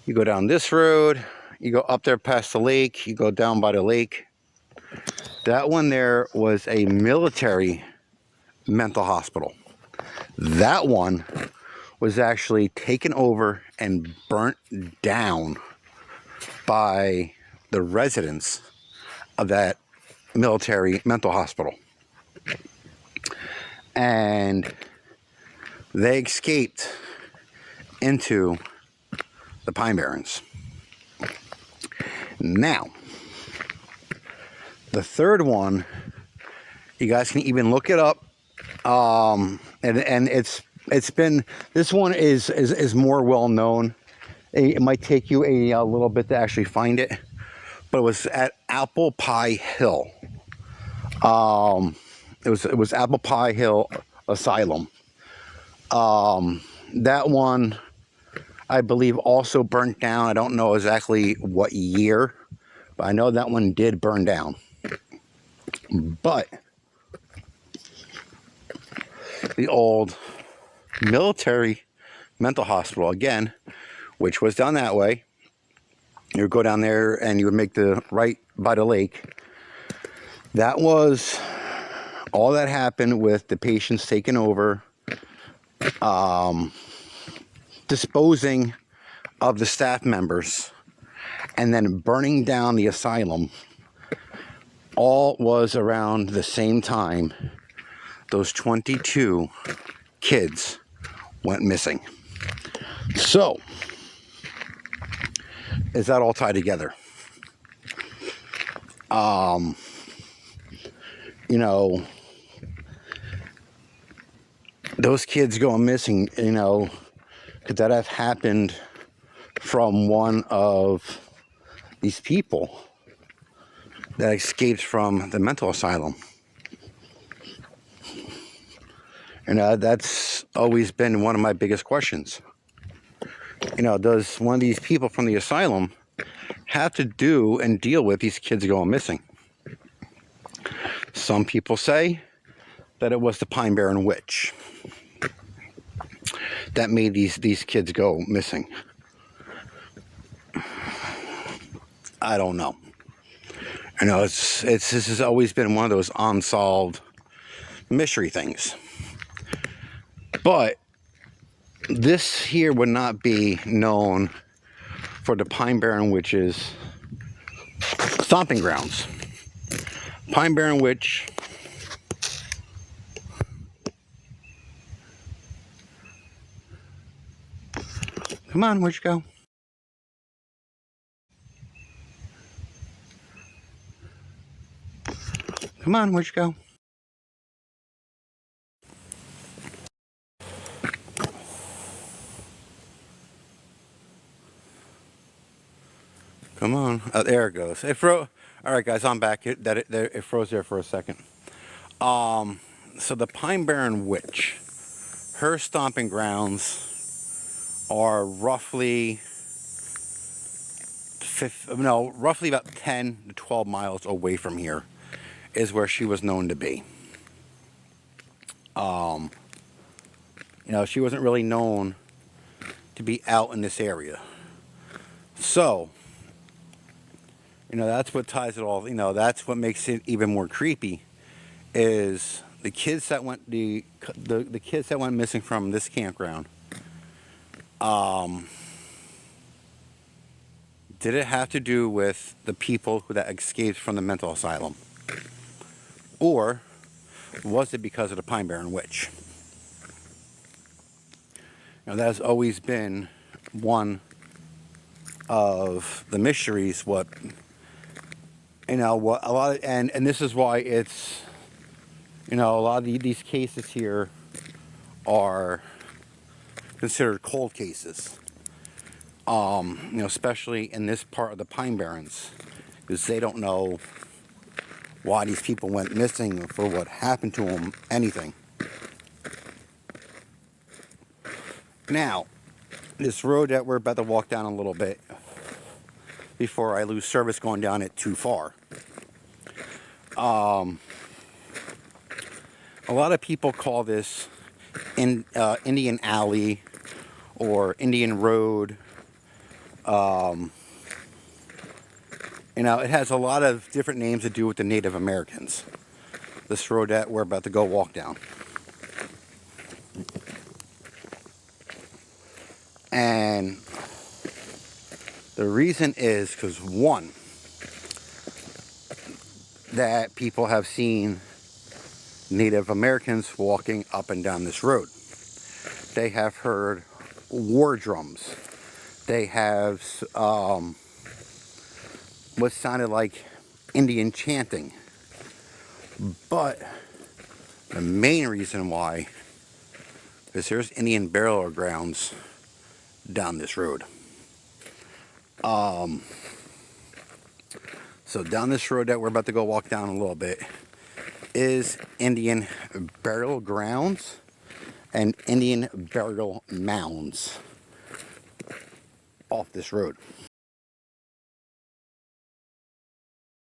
you go down this road, you go up there past the lake, you go down by the lake. That one there was a military mental hospital. That one was actually taken over and burnt down by the residents of that military mental hospital. And they escaped into the Pine Barrens. Now, the third one, you guys can even look it up. And it's been, this one is more well known. It might take you a little bit to actually find it, but it was at Apple Pie Hill. It was Apple Pie Hill Asylum. That one, I believe, also burnt down. I don't know exactly what year, but I know that one did burn down. But the old military mental hospital, again, which was down that way, you would go down there and you would make the right by the lake. That was all that happened with the patients taken over, disposing of the staff members, and then burning down the asylum. All was around the same time those 22 kids went missing. So, is that all tied together? You know, those kids going missing, you know, could that have happened from one of these people that escaped from the mental asylum? And that's always been one of my biggest questions. You know, does one of these people from the asylum have to do and deal with these kids going missing? Some people say that it was the Pine Barren witch that made these kids go missing. I don't know. You know, this has always been one of those unsolved mystery things. But this here would not be known for the Pine Barren Witch's stomping grounds. Pine Barren Witch come on, where'd you go? Come on, where'd you go? Come on. Oh, there it goes. It froze. All right, guys, I'm back. It froze there for a second. So the Pine Barren Witch, her stomping grounds are roughly roughly about 10 to 12 miles away from here is where she was known to be. You know, she wasn't really known to be out in this area. So, you know, that's what ties it all, you know, that's what makes it even more creepy, is the kids that went the kids that went missing from this campground. Did it have to do with the people that escaped from the mental asylum? Or was it because of the Pine Barren Witch? You know, that has always been one of the mysteries, what, you know, what a lot of, and this is why it's, you know, a lot of these cases here are considered cold cases. You know, especially in this part of the Pine Barrens, because they don't know why these people went missing, or for what happened to them, anything. Now, this road that we're about to walk down a little bit, before I lose service going down it too far. A lot of people call this Indian Alley or Indian Road. It has a lot of different names to do with the Native Americans. This road that we're about to go walk down. And the reason is because, one, that people have seen Native Americans walking up and down this road. They have heard war drums. They have what sounded like Indian chanting. But the main reason why is there's Indian burial grounds down this road. So down this road that we're about to go walk down a little bit is Indian burial grounds and Indian burial mounds off this road.